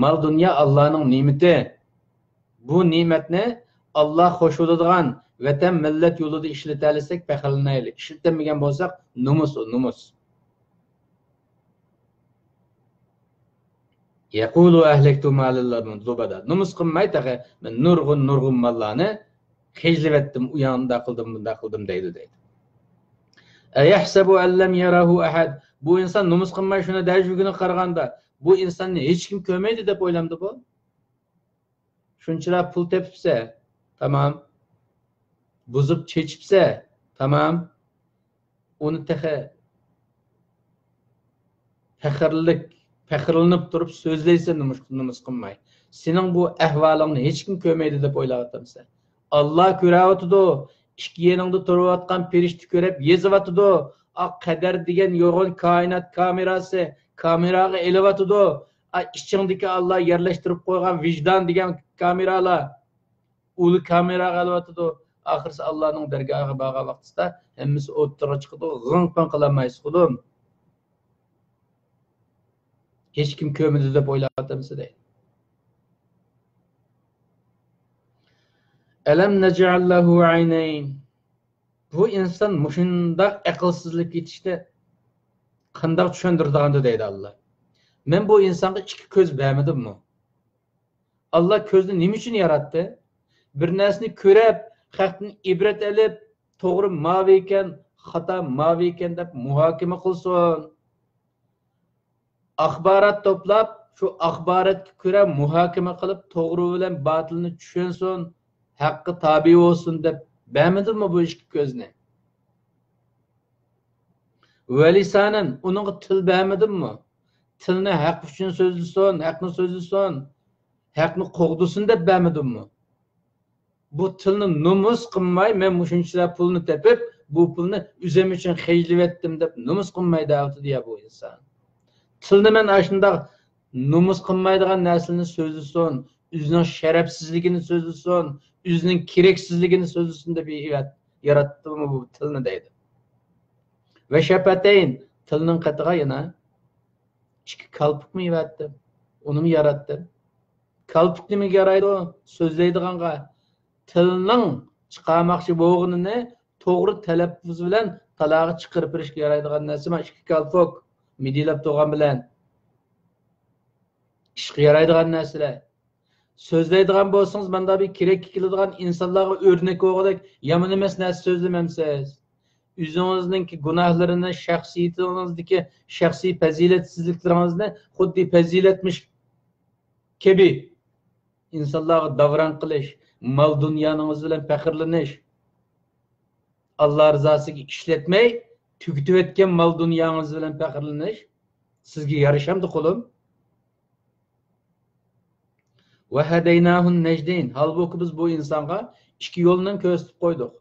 Mal dunyo Allohning ne'mati. Bu ne'matni Allah xo'sh bo'ladigan vatan millat yo'lida ishlatalisak faxrlanaylik. Ishlatmagan bo'lsak numus. Yaqulu ahlaktu malillarni zubada. Numus qilmay taqa men nurg'un mallarni xejlivetdim, u yonda qildim, bunda qildim deydi. Ayahsabu an lam yarahu ahad. Bu inson numus qilmay shuni dajugini qaraganda, bu insonni hech kim ko'rmaydi deb o'ylamdi bu. Shunchalar pul tepibsa, tamam. Buzib chechibsa, tamam. Uni faxrlik, faxrlanib turib so'zlaysan numus qilmay. Sening bu ahvolingni hech kim ko'rmaydi deb o'ylayapsan. Alloh ko'rayotidi. İki yanında turayotgan perişti ko'rib yezyapti. Aq qadar degan yo'g'on koinot kamerasi kameraga elyapti. İçindeki Allah yerleştirib qo'ygan vijdon degan kameralar uli kameraga elyapti. Axirsi Allohning dargohiga borgan vaqtida hammasi o'ttirib chiqadi. G'ing-ping qilolmaysiz xudim. Hech kim ko'rmadi deb o'ylayapsiz deydi. Alam naj'al lahu aynayn. Bu insan mushundaq aqlsizlik yetishdi. Qanday tushundirdigandi deydi Allah. Men bu insonga ikki ko'z bermadimmi? Allah ko'zni nima uchun yaratdi? Bir narsani ko'rib, xalqning ibrat olib, to'g'ri mavi ekan, xato mavi ekan deb muhokama qilsin. Axborot to'plab, shu axborotga ko'ra muhokama qilib, to'g'ri bilan botilni tushunsin, haqqi tabi olsun deb bermadimmi bu ikki ko'zni? Va lisanan, uningga til bermadimmi? Tilni haq uchun so'zlasin, haqni so'zlasin, haqni qo'g'dusin deb bermadimmi? Bu tilni numus qilmay, men mushunchalar pulni tepib, bu pulni o'zim uchun xejlivetdim deb numus qilmay davdi deya bu inson. Tilni men ashundaq numus qilmaydigan narsalarni so'zlasin, o'zining sharafsizligini so'zlasin, o'zining keraksizligini so'zlasin deb yaratdimi bu tilni deydi. Ve şapatayn, tilning qatiga yana ikki kalpuk mu yaratdim? Onu mu yaratdim? Kalpuk nimaga yaraydi? So'zlaydiganga. Tilning chiqarmoqchi bo'lganini to'g'ri talaffuz bilan talog'i chiqarib berishga yaraydigan narsa mana ikki kalpuk midilab turgan bilan ishga yaraydigan narsalar. So'zlaydigan bo'lsangiz, menda bir kerak keladigan insonlarga o'rnak o'g'idek yomon emas narsa so'zlamamsiz. O'zingizningki gunohlarini, shaxsiyatingizdagi shaxsiy fazilatsizliklaringizni xuddi fazilatmish kabi insonlarga davron qilish, mal dunyoningiz bilan faxrlanish, Alloh rizosiga ishlatmay, tugitib o'tgan mal dunyongiz bilan faxrlanish sizga yarashamdi qo'lim. Va hadaynahun najdayn. Halbuki biz bu insonga ikki yo'ldan ko'rsatib qo'ydik.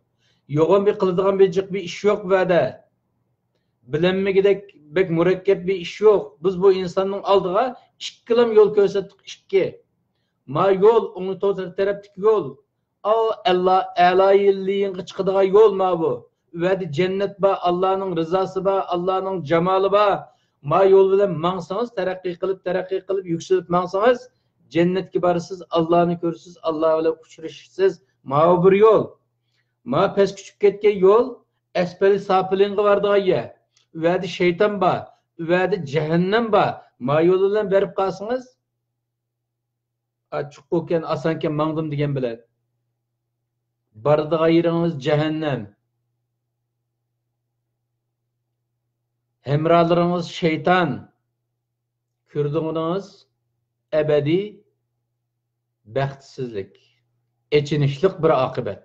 Yo'g'on bir qiladigan bir ish yo'q va'da. Bilinmagidek bek murakkab bir ish yo'q. Biz bu insonning oldiga ikkilam yo'l ko'rsatdik, ikki. Ma yo'l, uni to'g'ri tarafdagi yo'l. Allah a'loyilligiga chiqadigan yo'l ma bu. Va'da jannat ba, Allohning rizosi ba, Allohning jamoli ba. Ma yo'l bilan mangsangiz, taraqqiy qilib yuksalib mangsangiz, jannatga borasiz, Allohni ko'rasiz, Alloh bilan uchrashasiz. Ma bir yo'l. Ma pes küçük ketken yol, esbeli sapilinge vardığı yer. Üvedi şeytan ba, üvedi cehennem ba. Ma yolundan verip kalsınız. Açık oken, asanken mağdım diyen bile. Bardığı yeriniz cehennem. Hemralarınız şeytan. Kürdüğünüz ebedi baxtsizlik. Echinishlik bir akıbet.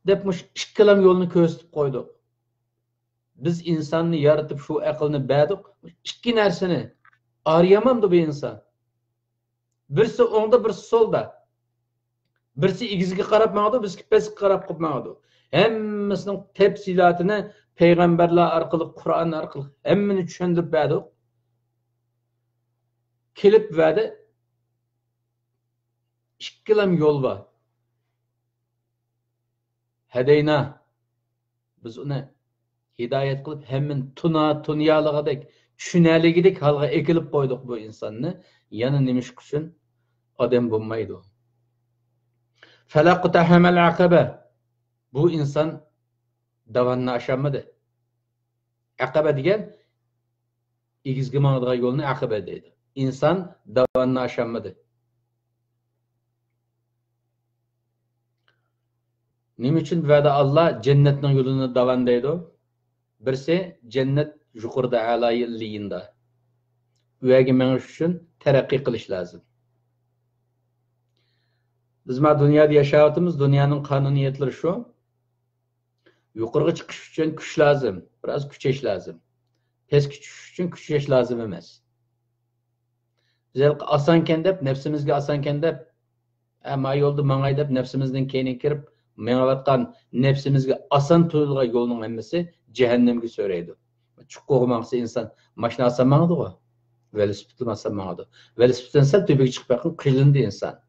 Depmuş ikkilam yo'lni ko'rsatib qo'ydik. Biz insonni yaratib shu aqlni berdik. Ikki narsani arayamamdi bu inson. Birisi o'ngda, birisi so'lda. Birisi igizga qarab maqdi, birisi pastga qarab qilib maqdi. Hammasining tafsilotini payg'ambarlar orqali, Qur'on orqali hammani tushuntirib berdik. Kelib verdi. Ikkilam yo'l var. Hedeyna. Biz onu hidayet kılıp hemen tunyalıgıdek, düşünerligidik halga ekilip koyduk bu insanını. Yani nemiş kuşun adam bulmaydı. Felakutahemel akabe. Bu insan davanını aşamadı. Akabe diyen igizgi mağdığa yolunu akabe deydi. İnsan davanını aşamadı. Nima uchun bu yerda Alloh jannatning yo'lini davom deydi? Birisi jannat yuqorida a'loyilligida. U yerga menish uchun taraqqiy qilish lozim. Biz ma dunyoda yashayapmiz, dunyoning qonuniyatlari shu. Yuqoriga chiqish uchun kuch lozim, biroz kuchash lozim. Pastga tushish uchun kuchash lozim emas. Özellikle asanken dep, nefsimizge asanken dep, ama yolda mangay dep, nefsimizden keyine kirip, meňabatgan nefsimizge asan tuyulgan yolunun emmesi cehennemge söyleydi. Çukku oğumaqsa insan maşina asan maňydy go. Velosipedle asan maňydy. Velosipedden sel töbege çykyp bakyn kylyndy insan.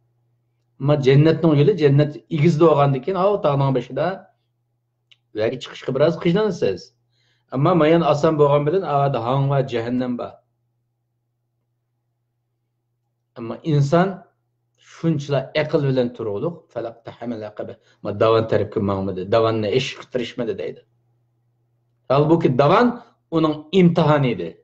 Ama cennetning ýöli, cennet igiz doğandyken, o tağnyň başynda Belki çıkışka biraz kıjlanırsınız. Ama mayan asan boğan bilen ağada haň var, cehennem var. Ama insan şunçla ekil bilen turuluk, felakta hamel akabe. Ma davan teripki mağmıdı, davanla eş kıtırışmadı deydi. Halbuki davan onun imtihanıydı.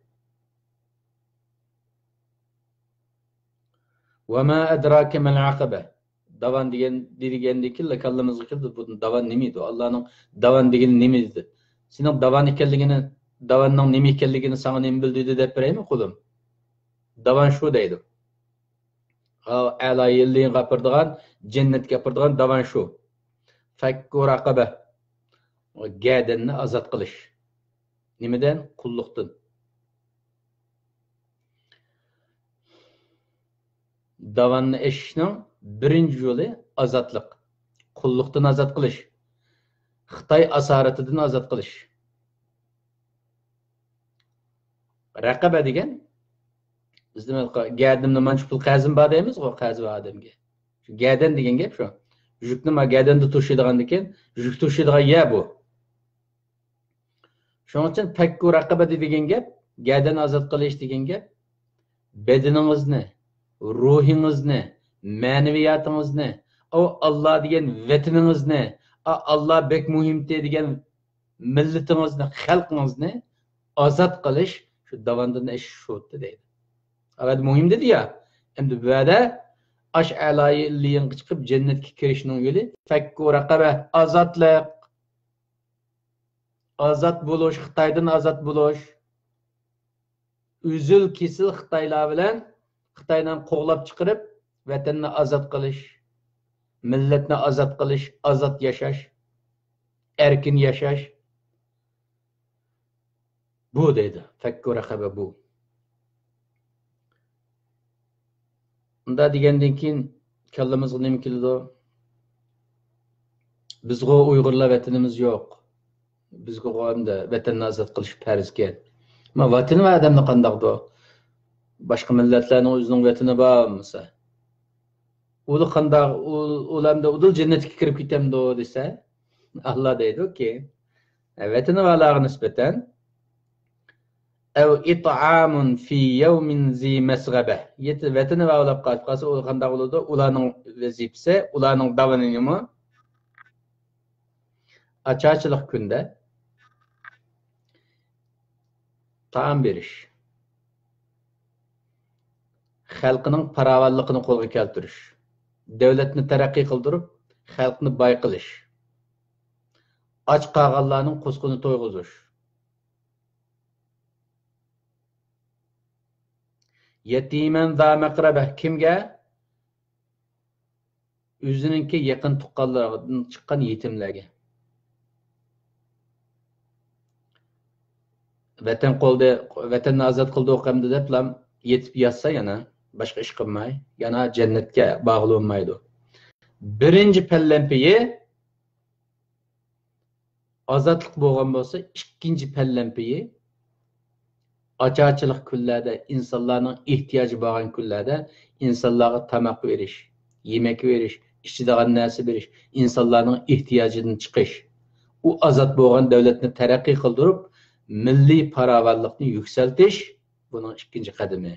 وَمَا اَدْرَاكَ مَا الْعَقَبَ Davan digendeki lakallımız kıldı. Bu davan nemiydi? Allah'ın davan degen nemiydi? Senin davan ikelligini, davanın nemi ikelligini sana nem bildiydi dep bereyim mi kulum? Davan şu deydi. Ala yelliğin kapırdıgan, cennet kapırdıgan davan şu. Fakku rakabe. Gädenni azat kılış. Nimeden? Kulluktan. Davanni eşişinin birinci yolu azatlık. Kulluktan azat kılış. Xitay asaratıdan azat kılış. Rakabe degen bizde gädimni manç pul qazim bar deymiz go, qazi adamga. Şu gäden degen gep şu. Jükni ma gädende toşuydigan deken, jük toşuydigan ya bu. Şoň üçin fakku rakabe degen gep, gäden azat kılış degen gep, bedeningizni, ruhingizni, maneviyatıngizni, o Allah degen vetininizni, Allah bek muhimte degen millatingizni, halqingizni azat kılış şu davandan eş şuttu deydi. Evet muhim dedi ya. Endi bu yerda aş-alayı illiyin çıkıp cennetke kirişinin yolu fakku rakabe azatlık. Azat buluş, Xitaydan azat buluş. Üzül kesil Xitaylar bilen Xitaydan qoğlap çıkırıp vatanni azat kılış. Milletni azat kılış, azat yaşaş. Erkin yaşaş. Bu deydi. Fakku rakabe bu. Unda degenden keyin kallamızga nima keldi? Bizga Uyg'urlar vatanimiz yo'q. Bizga qo'yimda vatanni azat qilish farzken. Ma vatani va odamni qandaqdi? Boshqa millatlarning o'zining vatani bormisa, uli qandaq, ulamda udul jannatga kirib ketamdi desa, Allah deydi-ki, vatani valarga nisbatan ev it'amun fi yawmin zi masghabah. Yeti vatani va ulab qalib qalsa, ul qandaq bo'ladi? Ularning vazifasi, ularning davanimi açarçılık günde taam beriş. Halkının paravallıqını qo'lga keltirish. Devletni taraqqiy qildirib, xalqni boy qilish. Aç qolganlarning qo'sqini to'yg'izish. Yetimen za maqrabah kimga? O'zininki yaqin tuqqanlardan chiqqan yetimlarga. Vatan qoldi, vatanni azat qildi o'qamdi deb lam yetib yatsa yana boshqa ish qilmay, yana jannatga bog'lanmaydi. Birinchi pallampiyi azatlik bo'lgan bo'lsa, ikkinchi pallampiyi açarçılık kunlarda, insonlarning ehtiyoji bo'lgan kunlarda insonlarga tamoq berish, yemek verish, ichadigan narsa berish, insonlarning ehtiyojidan chiqish. U azat bo'lgan davlatni taraqqiy qildirib, milliy paravallikni yükseltish buning ikkinchi qadami.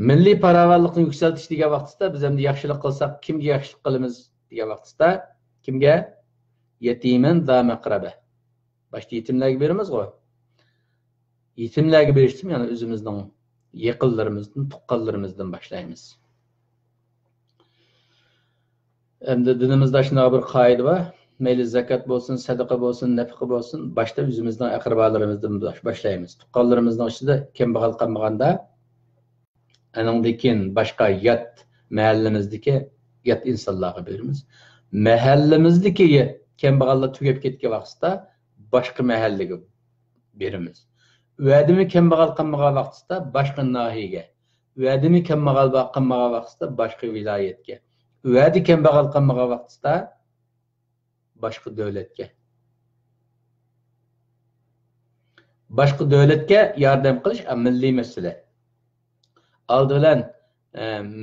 Milliy paravallikni yükseltish degan vaqtda biz endi yaxshilik qilsak, kimga yaxshilik qilamiz degan vaqtda, kimga? Yetimen za maqraba. Başta yetimlarga beramiz-ku. Yetimlarga berishdim, ya'ni o'zimizning yaqinlarimizdan, tuqqanlarimizdan boshlaymiz. Endi dinimizda shunday bir qoida bor. Mayli zakat bo'lsin, sadaqa bo'lsin, nafaqa bo'lsin, boshda o'zimizning aqrabolarimizdan boshlaymiz. Tuqqanlarimizning ichida kambag'al qolmaganda, anandan boshqa yot mahallamizdagi yot insonlarga beramiz. Mahallamizdagi kambag'allar tugab ketgan vaqtda boshqa mahallaga beramiz. Vədimi kambag'al qilmagan vaqtida boshqa nahiyaga, vədimi kambag'al qilmagan vaqtida boshqa viloyatga, vədi kambag'al qilmagan vaqtida boshqa davlatga. Boshqa davlatga yordam qilish milliy masala. Oldi bilan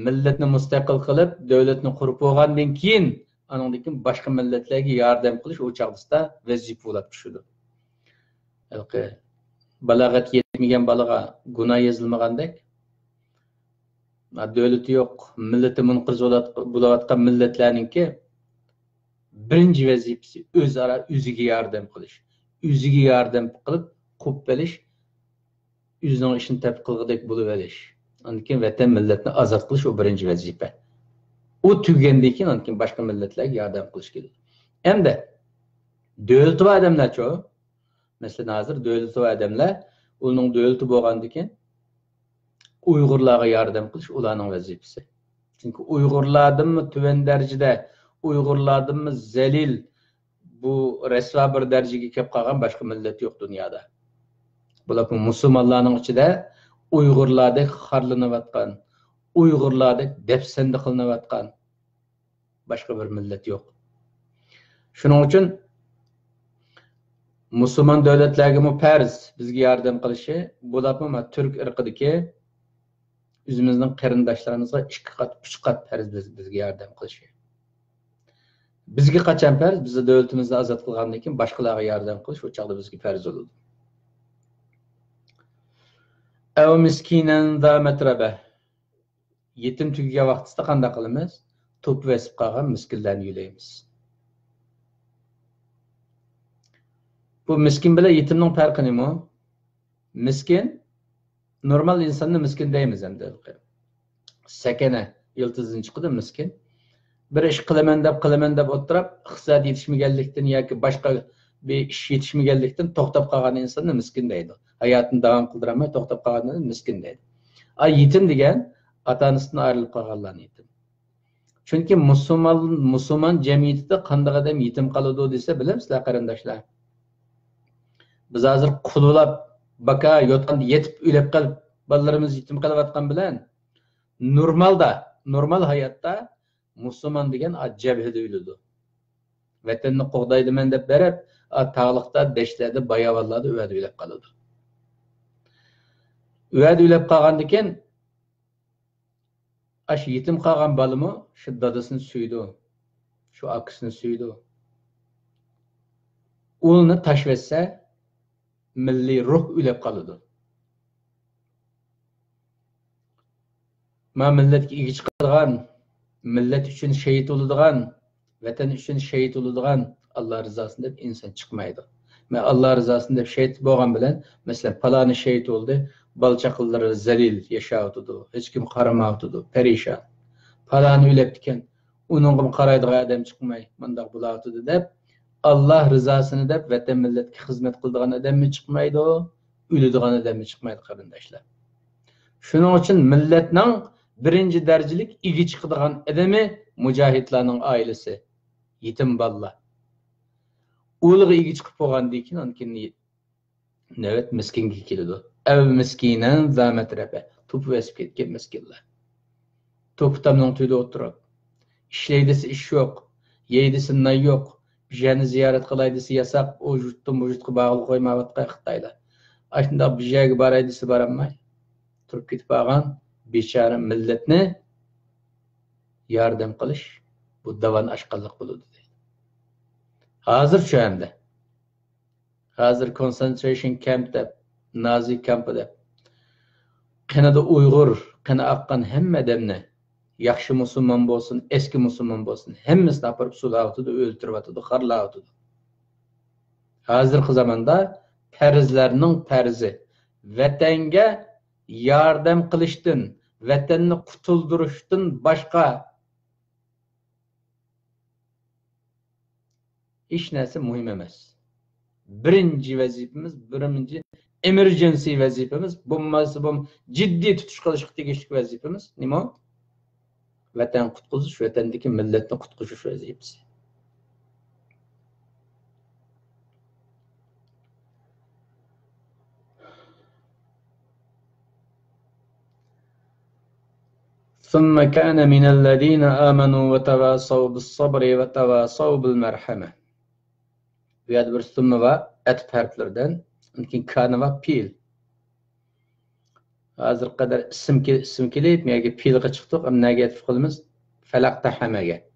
millatni mustaqil qilib, davlatni qurib bo'lgandan keyin, andan keyin boshqa millatlarga yordam qilish u chaqda vazifa bo'lib tushadi. Balog'at yetmagan bolaga gunoh yozilmagandek, davlati yo'q, millati munqiz bo'layotgan millatlarningki birinchi vazifasi o'zaro o'ziga yordam qilish, o'ziga yordam qilib qo'p bilish, o'zining ishini tap qilgudek bo'lib olish. Ondan keyin vatan millatni ozod qilish o birinchi vazifa. U tugagandan keyin ondan keyin boshqa millatlarga yordam qilish kerak. Endi davlat va odamlar-chi? Mesela hozir davlat va odamlar, uning davlati bo'lgandan keyin Uyg'urlarga yordam qilish ularning vazifasi. Chunki Uyg'urlardanmi tuvan darajada, Uyg'urlardanmi zalil bu rasvo bir darajaga kelib qolgan boshqa millat yo'q dunyoda. Bular musulmonlarning ichida Uyg'urlardek xorlanayotgan, Uyg'urlardek dafsanda qilinayotgan boshqa bir millat yo'q. Shuning uchun musulmon davlatlarga farz bizga yordam qilishi, bularmi turk irqidagi o'zimizning qarindoshlarimizga 2 qat, 3 qat farz bizga yordam qilishi. Bizga qachon farz? Bizni davlatimizni ozod qilgandan keyin boshqalarga yordam qilish o chaqda bizga farz bo'ladi. Ev miskinan da matrabe. Yetim tugagan vaqtida qanday qilamiz? To'p vesib qolgan miskinlarni yulaymiz. Bu miskin bilan yetimning farqi nima? Miskin normal insonni miskin deymiz endi. Sakana yiltizdan chiqdi miskin. Bir ish qilaman deb o'tirib, iqtisod yetishmaganlikdan yoki boshqa bir ish yetishmaganlikdan to'xtab qolgan insonni miskin deydi. Hayotini davom qildiramay to'xtab qolganni miskin deydi. Yetim degan ota-onasidan ayrilib qolganlar yetim. Chunki musulmon jamiyatida qanday odam yetim qoladi desa bilamsizlar qarindoshlar. Biz hozir qululab, baka yotqanda yetib o'lib qolib, bolalarimiz yetim qolayotgan bilan normal hayotda musulmon degan jabhada o'ladi. Vatanni qo'g'daydiman deb berib, tog'liqda, dashlarda, bayovonlarda o'lib qoladi. O'lib qolgandan keyin ash yetim qolgan bolami shu dadasini suydi, shu akasini suydi. Uni tashlatsa milliy ruh o'lib qoladi. Ma millatga ega chiqadigan, millat uchun shahid bo'ladigan, vatan uchun shahid bo'ladigan Alloh rizosi deb inson chiqmaydi. Men Alloh rizosi deb shahid bo'lgan bilan, masalan, paloni shahid bo'ldi, balchaqillari zalil yashayotdi, hech kim qaramayotdi, perishon. Paloni o'lib ekan, uningga qaraydigan odam chiqmay, bundoq bo'lardi deb Alloh rizosini deb vatan millatga xizmat qiladigan odammi chiqmaydi, o'ladigan odammi chiqmaydi qarindoshlar. Shuning uchun millatning birinchi darajalik ega chiqadigan odami mujohidlarning oilasi, yetim bolalar. Ularga ega chiqib bo'lgandan keyin navbat miskinga keladi. Ev miskinan va matrafa. To'p vesib ketgan miskinlar. To'ptamning tuyda o'tirib, ishlaydisi ish yo'q, yeydisi nay yo'q, bijani ziyorat qilaydisi yasoq, o vujudga bog'liq qo'ymayotgan Xitoylar. Ashunda bijaga boraydisi boramay, turib ketib qolgan bechora millatni yordam qilish bu davan ashqalliq bo'ladi deydi. Hozir shu hamda. Hozir concentration camp deb, Nazi kampi deb qanada Uyg'ur, qana oqqan hamma odamni, yaxshi musulmon bo'lsin, eski musulmon bo'lsin, hammasini olib sulayotdi, o'ltirib, xorlayotdi. Hozirgi zamonda farzlarning farzi vatanga yordam qilishdan, vatanni qutuldirishdan boshqa hech narsa muhim emas. Birinchi vazifamiz, birinchi emergency vazifamiz, bo'lmasa jiddiy tutish qilishga tegishli vazifamiz nima? Vatan qutqizish, vatandagi millatni qutqizish vazifasi. ثم كان من الذين آمنوا وتواصوا بالصبر وتواصوا بالمرحمة. Bu yerde bir sümme var. Et harflerden. Mümkün kana var. Pil. Hazır kadar isim kelip. Mege pilga çıktık. Ama nege etip kılımız? Felakta hamege.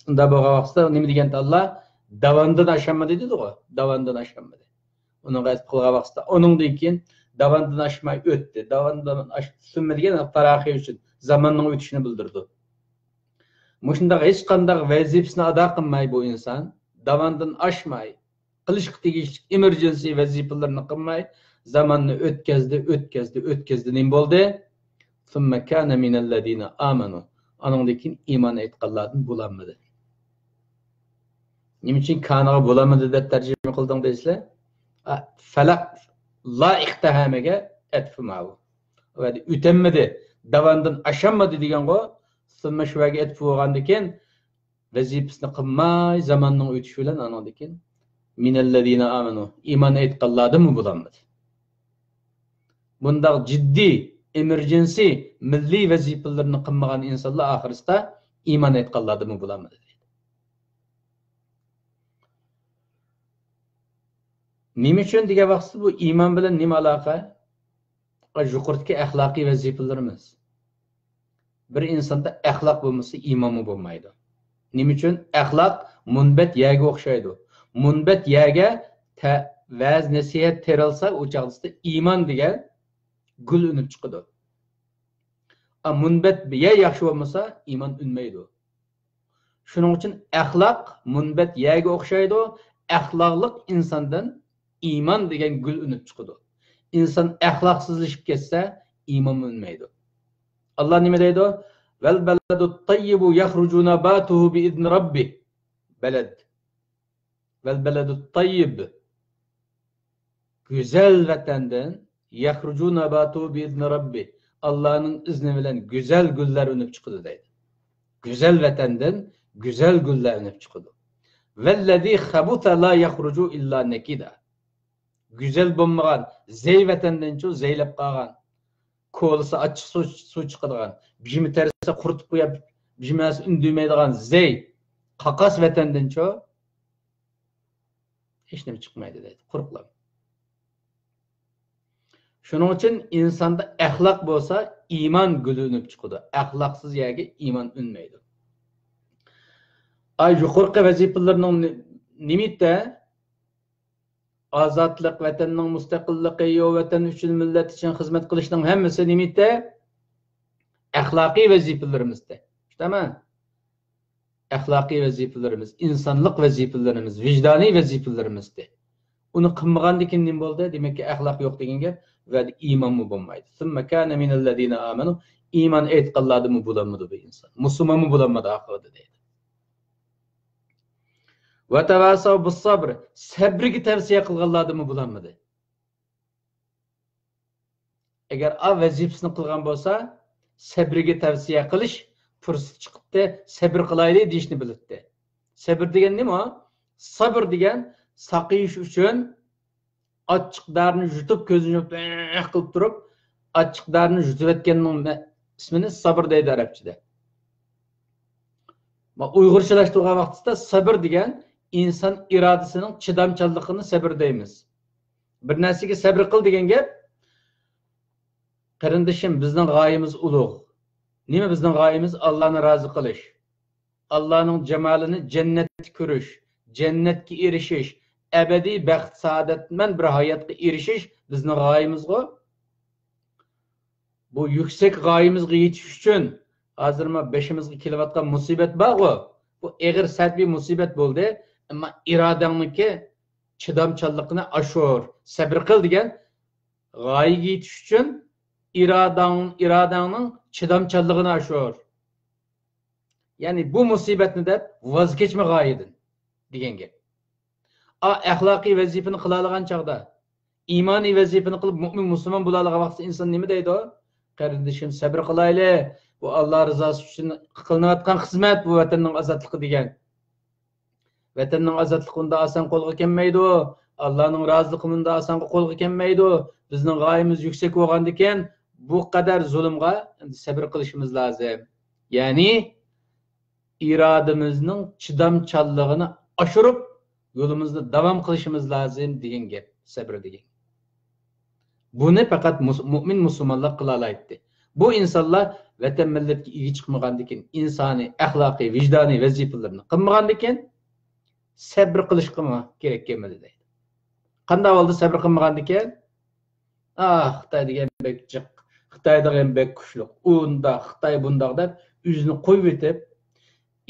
Unda bu vaqtda nima deganda Allah davandan aşama dedi o. Davandan aşama dedi. Onun gayet kılga vaqtda. Onundan keyin davandan aşmay ötdi. Davandan sümme degan taraxi üçün zamanның ötüşünü bildirdi. Muşunda hiç qandaq vazifasini ada qilmay bu insan, davandan aşmay, qilishga tegishli emergency vazifalarni qilmay, zamanni o'tkazdi. Nima bo'ldi? Thumma kana minallazina amanu. Anandan keyin iymon aytganlardan bo'lanmadi. Nima uchun kanaga bo'lanmadi deb tarjima qilding deysizlar? Falaq la ihtihamaga atfmau. Va o'tmadi. Davandan aşamadı degan go, sınma şuvaga etip bo'lgandan keyin vazifasini qilmay zamonning o'tishi bilan anandan keyin minallazina amanu iymon aytganlardan bo'lanmadi. Bundaq jiddiy emergency milliy vazifalarni qilmagan insonlar oxirisida iymon aytganlardan bo'lanmadi. Nima uchun degan vaqtda bu iymon bilan nima aloqa? Yuqoridagi axloqiy vazifalarimiz. Bir insonda axloq bo'lmasa iymon bo'lmaydi. Nima uchun? Axloq munbat yaga o'xshaydi. Munbat yaga vaz nasihat teralsa o chaqda iymon degan gul unib chiqadi. Munbat ya yaxshi bo'lmasa iymon unmaydi. Shuning uchun axloq munbat yaga o'xshaydi. Axloqliq insondan iymon degan gul unib chiqadi. İnsan ahlaksızlaşıp geçse iman ölmeydi. Allah nime deydi? Vel beledu tayyibu yahrucu nabatuhu bi idni rabbi. Beled. Vel beledu tayyib. Güzel vatenden yahrucu nabatuhu bi idni rabbi. Allah'ın izni bilen güzel güller önüp çıkıdı deydi. Güzel vatenden güzel güller önüp çıkıdı. Vellezî khabuta la yahrucu illa nekida. Güzel bulmagan, zey vatenden çoğu zeylep qalgan, kolisi açık su çıqadigan, bijimi terse qurutib qo'yib, bijimasi ündümaydigan zey, qaqas vatenden çoğu hech nima chiqmaydi deydi, quruqlab. Shuning uchun insonda axloq bo'lsa, iymon guli unib chiqadi. Axloqsiz yerga iymon unmaydi. Ay yuqorqi vazifalarning nimitda azatlık, vatanning mustaqilligi, yo vatan uchun, millat uchun xizmat qilishning hammasi nimitda? Axloqiy vazifalarimizda. Tamam? Axloqiy vazifalarimiz, insonlik vazifalarimiz, vijdoniy vazifalarimizda. Uni qilmagandan keyin nima bo'ldi? Demakki axloq yo'q degan gap va iymon bo'lmaydi. Summa kana minallazina amanu iymon aytganlardan bo'lanmadi bu inson. Musulmon bo'lanmadi oxirida deydi. Ve tevasav bis sabr. Sabrigi tavsiye qilganlardan bo'lanmadi. Agar a vazifasini qilgan bo'lsa, sabrigi tavsiye qilish fursat chiqibdi, sabr qilaylik deyishni bilibdi. Sabr degan nima? Sabr degan saqiyish uchun ochiqlarni yutib, ko'zini yumib qilib turib, ochiqlarni yutib etganning ismini sabr deydi arabchada. Uyg'urchalashtirgan vaqtida sabr degan inson irodasining chidamchanligini sabr deymiz. Bir narsaga sabr qil degan gap, qarindishim, bizning g'oyamiz ulug'. Nima bizning g'oyamiz? Allohni rozi qilish. Allohning jamolini jannatda ko'rish, jannatga erishish, abadiy baxt, saodatmand bir hayotga erishish bizning g'oyamizga. Bu yuksak g'oyamizga yetish uchun hozir beshimizga kelayotgan musibat bor-ku. Bu og'ir salbiy musibat bo'ldi. Ama iradangni chidamchanligini ashur, sabr qil degan g'oyaga yetish uchun irodangning chidamchanligini ashur. Ya'ni bu musibatni deb voz kechma g'oyadan degan gap. Axloqiy vazifani qila olgan chaqda, iymoniy vazifani qilib mu'min musulmon bo'la olgan vaqtda inson nima deydi? Qarindishim, sabr qilaylik. Bu Alloh rizosi uchun qilinayotgan xizmat, bu vatanning ozotligi degan. Vatanning ozodligida oson qo'lga kelmaydi. Allohning roziliqida oson qo'lga kelmaydi. Bizning g'oyamiz yuksak bo'lgandan keyin bu qadar zulmga sabr qilishimiz lozim. Ya'ni irodamizning chidamchanligini oshirib yo'limizda davom qilishimiz lozim degan gap, sabr degan. Buni faqat mu'min musulmonlar qila oladi. Bu insonlar vatan millatga ega chiqmagandan keyin, insoniy, axloqiy, vijdoniy vazifalarni qilmagandan keyin sabr qilishga kerak kelmadi deydi. Qanday bo'ldi sabr qilmagandan keyin? Xitoy degan bek jiq, Xitoy degan bek kuchli, unda Xitoy bundoq deb o'zini qo'yib etib,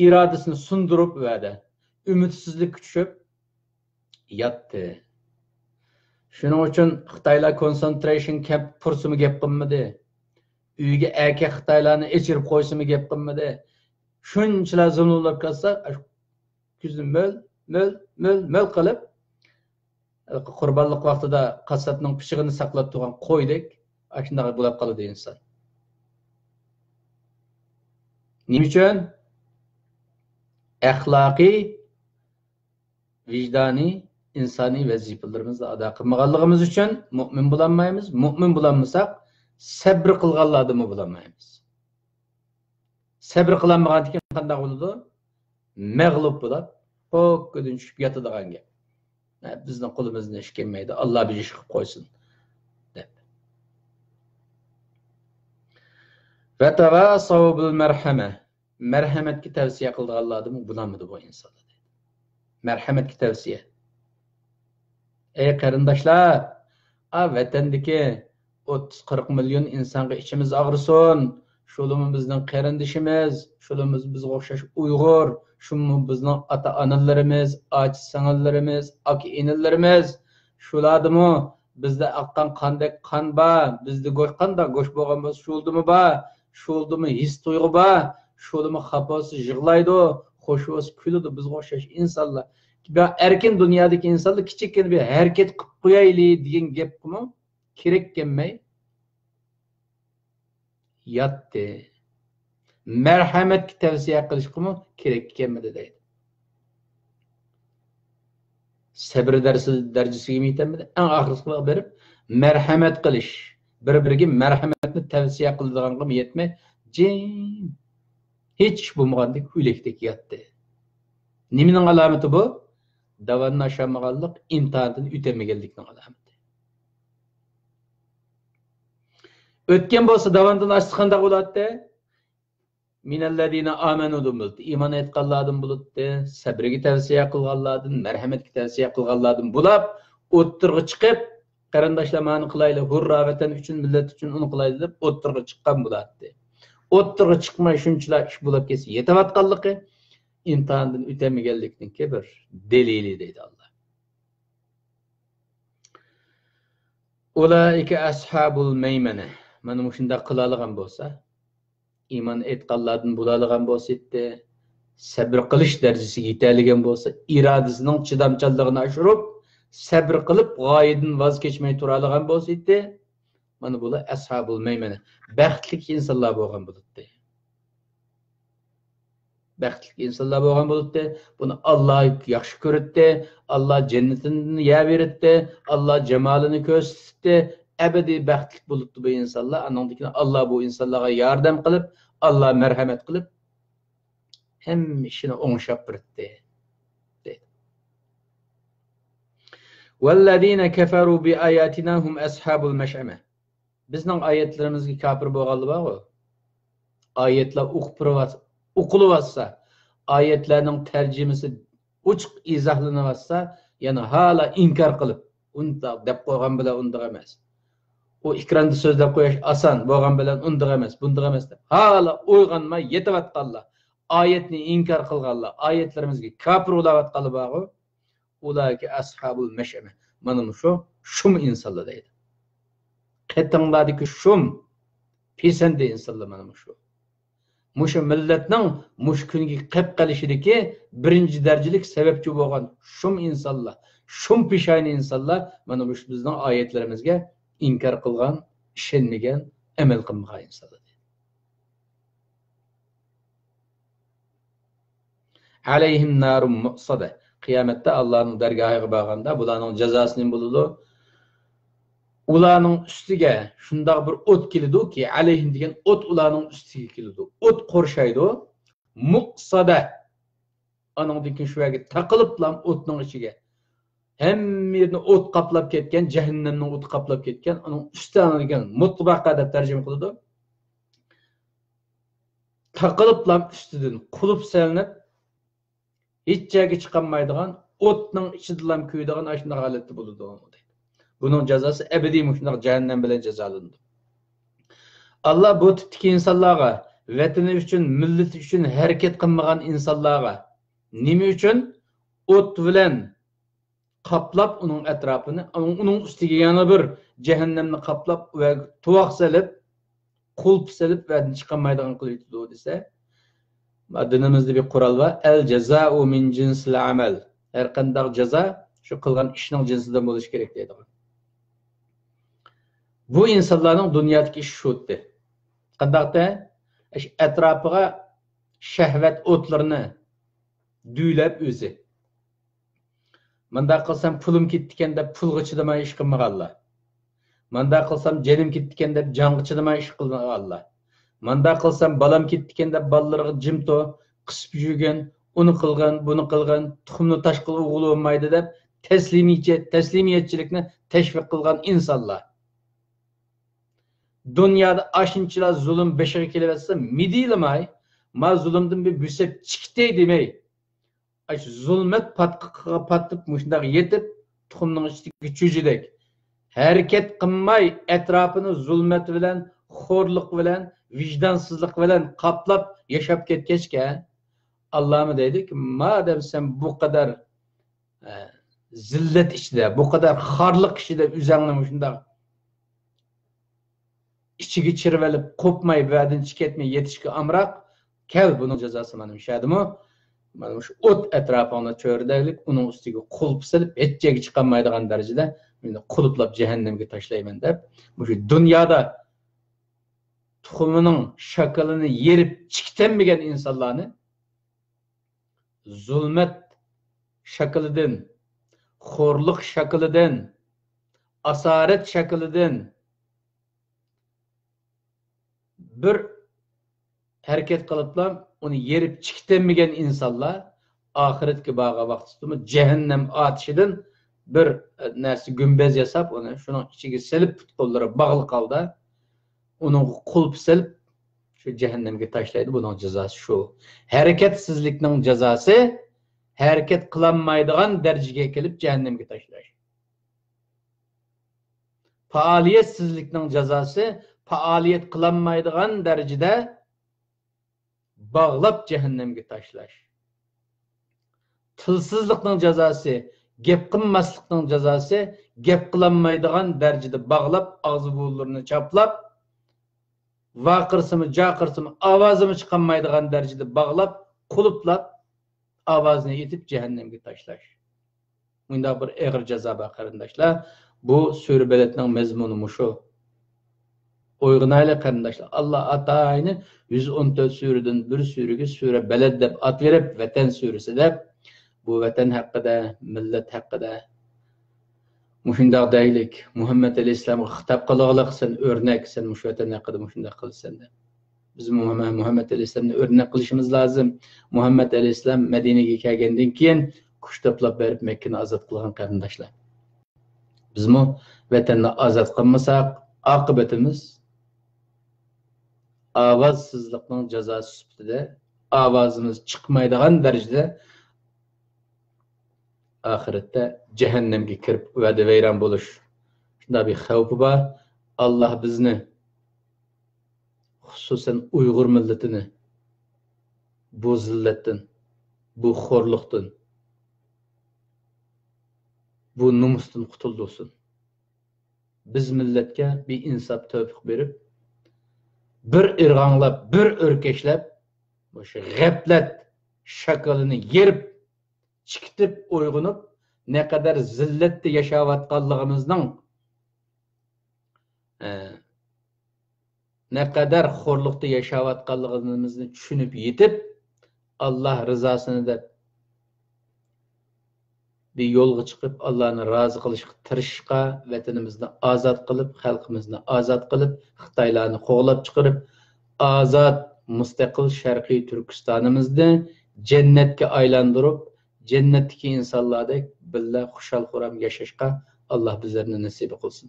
irodasini sundirib va'da, ümidsizlik kuchib yotdi. Shuning uchun Xitoylar concentration camp qursimi gap qilmadi. Uyga aka Xitoylarni echirib qo'ysimi gap qilmadi. Shunchalar zulmlar qilsa, ko'zni mol qilib qurbonlik vaqtida qassobning pishig'ini saqlab turgan qo'ydek, shunday bo'lib qoladi inson. Nima uchun? Axloqiy, vijdoniy, insoniy vazifalarimizni ado qilmaganligimiz uchun mu'min bo'lolmaymiz. Mu'min bo'lolmasak, sabr qilganlarni bo'lolmaymiz. Sabr qilmagandan keyin qanday bo'ladi? Mag'lub bo'lib, ko'kdan tushib yotadigan gap. Bizning qo'limizdan ish kelmaydi, Alloh bizni ish qilib qo'ysin deb. Va tavasaw bil marhama. Marhamatga tavsiya qilganlarni bulanmadi bu insonlar. Marhamatga tavsiya. Ey qarindoshlar, vatandagi 30-40 million insonga ichimiz og'risin. Şolumuz bizning qarindishimiz, şolumuz bizga o'xshash Uyg'ur, şumuz bizning ota-onalarimiz, och-singillarimiz, aka-inilarimiz, shuladimi bizda aqqan qandek qon bor, bizda go'sht qanday go'sht bo'lgan bo'lsa, shuldimi bor, shuldimi his tuyg'u bor, shuldimi xafosi yig'laydi, xo'shvo'z kuladi bizga o'xshash insonlar. Erkin dunyodagi insonlar kichikkin bir harakat qilib qo'yayli degan gapmi kerak kelmay yotdi. Marhamatga tavsiya qilishmi kerak kelmadi deydi. Sabr darajasiga yetamadi. Eng oxirgi berib marhamat qilish, bir-biriga marhamatni tavsiya qiladiganga yetmay, jim hech bo'lmagandek o'likdek yotdi. Nimaning alomati bu? Davanni aşamaganlik, imtihondan o'tamaganlikning alomati. O'tgan bo'lsa davandan ashsa qanday bo'ladi? Minallazina amanu bo'ldi. Iymon etganlardan bo'ldi, sabrga tavsiya qilganlardan, marhamatga tavsiya qilganlardan bo'lib, o'ttirga chiqib, qarindoshlar ma'ni qilayli, hurra vatan uchun, millat uchun uni qilayli deb o'ttirga chiqqan bo'ladi. O'ttirga chiqmay shunchalar ish bo'lib kelsa, yetavatganligi imtihondan o'tamaganlikning bir delili deydi Allah. Ulaika ashabul maymana. Mana shunda qiladigan bo'lsa, iymon etganlardan bo'ladigan bo'lsa, sabr qilish darajasiga yetadigan bo'lsa, irodasining chidamchanligini oshirib, sabr qilib g'oyadan voz kechmay turadigan bo'lsa, mana bular ashabul maymana. Baxtli insonlar bo'lgan bo'ladi. Baxtli insonlar bo'lgan bo'ladi. Buni Alloh yaxshi ko'rdi, Alloh jannatini yaverdi, Alloh jamolini ko'rsatdi. Abadiy baxtli bo'libdi bu insonlar. Andan keyin Alloh bu insonlarga yordam qilib, Alloh marhamat qilib hamma ishini o'ngshab berdi. Vallazina kafaru bi ayatina hum ashabul mash'ama. Bizning oyatlarimizga kafir bo'lganlar bor. Oyatlar o'qilyapsa, oyatlarning tarjimasi ochiq izohlanyapsa, yana hala inkor qilib, undaq deb qo'ygan bilan undaq emas. O ekranda so'zlab qo'yish oson bo'lgan bilan undaq emas, bundaq emas deb hala o'yganmay yetavatganlar, oyatni inkor qilganlar, oyatlarimizga kafir bo'layotganlar bor. Ularga ashabul mash'ama. Mana shu shum insonlar deydi. Qatinglardagi shum pesanda insonlar mana shu. Mushu millatning mush kunga qilib qolishidagi birinchi darajalik sababchi bo'lgan shum insonlar, shum peshayni insonlar mana bu bizning oyatlarimizga inkor qilgan, ishonmagan, amal qilmagan insonlar. Alayhim narun muqsada. Qiyomatda Allohning dargohiga borganda bularning jazosini bo'ladi. ularning ustiga shundoq bir o't keladi ki alayhim degan o't ularning ustiga keladi. O't qorshaydi. Muqsada aningdan keyin shu yerga taqiliblam o'tning ichiga. Hamma yerni o't qaplab ketgan, jahannamning o'ti qaplab ketgan, uning ustidan degan mutbaqa deb tarjima qiladi. Taqiliblam ustidan qulub salinib hech joyga chiqolmaydigan, o'tning ichidan kuydigan ashunday holatda bo'ladi. Bunun cezası ebedi muhtemelen cehennem bilen cezalandı. Allah bu tipdeki insanlara, vatani üçün, milleti üçün hareket kılmagan insanlara, nimi üçün? Ot bilen kaplap onun etrafını, onun üstüge yana bir cehennemni kaplap ve tuvak selip, kulp selip ve çıkamaydan kılıydı dese, dinimizde bir kural var. El ceza'u min cinsil amel. Her kandak ceza, şu kılgan işinin cinsinden buluş gerek deydi. Bu insanların dünyadaki iş şuttu. Qandaqda etrafıga şehvet otlarını düylep özü. Manda qilsam pulim ketdikan deb pulga chidamay ish qilmaganlar. Manda qilsam jenim ketdikan deb jonga chidamay ish qilmaganlar. Manda qilsam balam ketdikan deb balalarga jimto qisib yurgan, uni qilgan, buni qilgan, tuxumni tash qilib o'g'il bo'lmaydi deb teslimiyatchilikni tashviq qilgan insonlar. Dünyada aşınçılar zulüm beşere kelebetse midiylemay, ma zulümden bir büsep çıktı demey. Aş zulmet patıp muşundaq yetip tuxumның içindeki çücüdek. Hareket qılmay etrafını zulmet bilen, xorluq bilen, vicdansızlık bilen qaplap yaşap ketkeçke Allah'ım dedik, madem sen bu kadar zillet içinde, bu kadar xarlık içinde üzerine muşundaq İçigi çirvelip kopmayıp verdin çıketmeyi yetişki amrak kel bunun cezası benim şadım o. Benim şu ot etrafına çördeylik onun üstüge kulup silip etçegi çıkamaydıgan derecede kuluplap cehennemge taşlayman dep. Bu şu dünyada tuxumunun şakalını yerip çıktenmegen insanlarını zulmet şakalıdın, xorluq şakalıdın, asaret şakalıdın bir hareket kılıplam onu yerip çıktenmegen insanlar ahiretki bağa vaqtısımı cehennem atışıdın bir nersi gümbez yasap onu şunun içine selip kolları bağlı kaldı. Onu kulp selip şu cehennemge taşlaydı. Bunun cezası şu. Hareketsizlikning cezası hareket kılanmaydıgan dereceye kelip cehennemge taşlaydı. Faaliyetsizlikning cezası faaliyet kılanmaydıgan derecede bağlap cehennemge taşlaş. Tılsızlıkның cezası, gep qılmaslıkның cezası, gep kılanmaydıgan derecede bağlap ağzı buğularını çaplap, vaqırsımı, caqırsımı, avazımı çıkanmaydıgan derecede bağlap, kuluplap, avazını yetip cehennemge taşlaş. Bunda bir ağır ceza var qarindaşlar. Bu sure beletning mezmunu muşu. Uygunayla kardeşler. Allah atayını 114 sureden bir sürüge sure beled deb at verip vatan suresi deb bu vatan hakkında, millet hakkında muşundaq deylik. Muhammed Aleyhisselam'a hitap qılığılıq sen örnek, sen muş vatan hakkında muşundaq qılsan da. Biz Muhammed Aleyhisselam'ı örnek qilishimiz lazım. Muhammed Aleyhisselam Medine'ye kelgandan keyin kuş toplab berip Mekke'ni azat qilgan qarindoshlar. Biz mu vatanni azat qilmasak, oqibatimiz avazsızlıkның cezası süptide avazımız çıkmaydıgan derecede ahirette cehennemge kirip vədə veyran buluş. Şunda bir xavfi var. Allah bizni hususen Uygur milletini bu zilletten, bu xorluqdan, bu numusdan kutuldursun. Biz milletke bir insaf tövfik berip bir irğanlap, bir örkeşlep, şu gaflet şakalını yerip, çıkıp, uygunup, ne kadar zilletli yaşavatqanlığımızdan, ne kadar xorluqda yaşavatqanlığımızı düşünüp yetip, Allah rızasını da bir yo'lga chiqib Allohni rozi qilishga tirishishga, vatanimizni ozod qilib, xalqimizni ozod qilib, Xitoylarni qo'g'lab chiqarib, ozod mustaqil sharqiy Turkistonimizni jannatga aylantirib, jannatdagi insonlardek billa xushal xuram yashashga Alloh bizlarni nasib qilsin.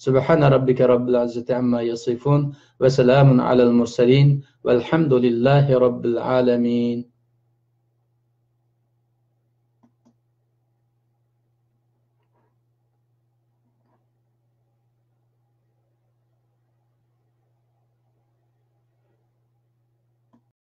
Subhana rabbika robbil izzati amma yasifun ve selamun alel mursalin velhamdülillahi rabbil alamin.